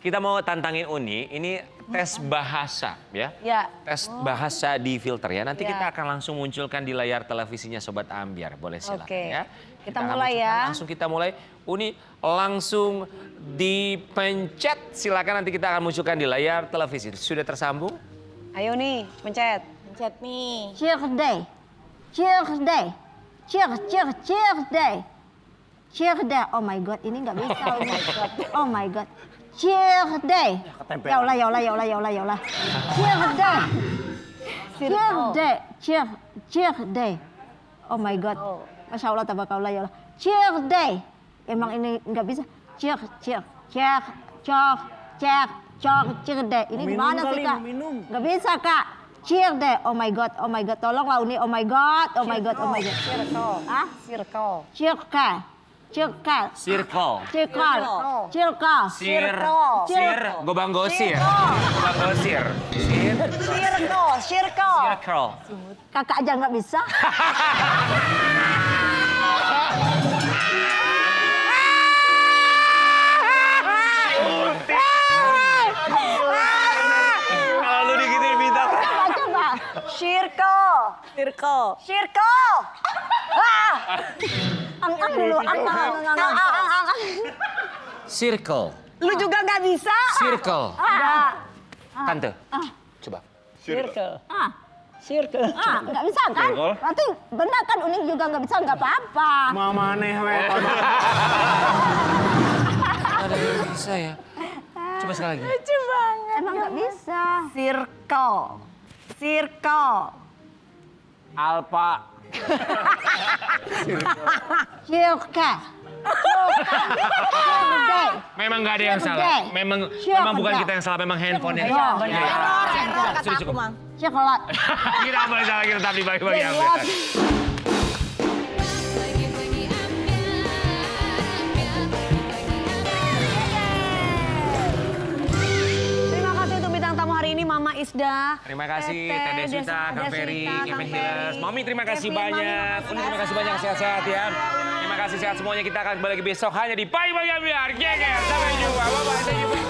Kita mau tantangin Uni, ini tes bahasa ya. Ya. Tes bahasa di filter ya. Nanti Ya. kita akan langsung munculkan di layar televisinya Sobat Ambyar. Boleh silakan Oke. ya. Kita akan mulai munculkan, ya. Langsung kita mulai. Uni langsung dipencet. Silakan, nanti kita akan munculkan di layar televisi. Sudah tersambung? Ayo nih, pencet. Pencet nih. Cheerday. Oh my god, ini nggak bisa. Oh my god. Cheerday. Ya Allah. Cheerday. Oh my god. Masya Allah, tabarakallah, ya Allah. Cheerday. Emang ini nggak bisa. Cheerday. Ini gimana sih, Kak? Nggak bisa, Kak. Cheerday. Oh my god. Tolonglah Uni. Oh my god. Gobang gosir. Circle. Kakak aja nggak bisa. Kalau lu digituin bintang. Coba. Circle. Ang dulu. Circle. Lu juga nggak bisa? Circle. Tante, coba. Circle. Nggak bisa kan? Berarti benar kan, Uni juga nggak bisa, nggak apa-apa. Mama aneh, Ada yang bisa ya? Coba sekali lagi. Lucu banget. Emang nggak bisa. Circle. Alpa. Memang nggak ada yang salah. Memang bukan kita yang salah, memang handphone yang salah. Error kata aku, Mang. Coklat. Kita boleh salah, kita tetap dibagi-bagi Ambyar. Terima kasih untuk bintang tamu hari ini, Mama Isda. Terima kasih, Teh Deswita, Kang Ferry, Kevin Hilal. Mami, terima kasih Kevin, Mami, banyak. Uni, terima kasih banyak, sehat-sehat ya. Terima kasih, sehat semuanya. Kita akan kembali lagi besok hanya di Pagi Pagi Ambyar. Geger, sampai jumpa. Bye-bye, sampai jumpa.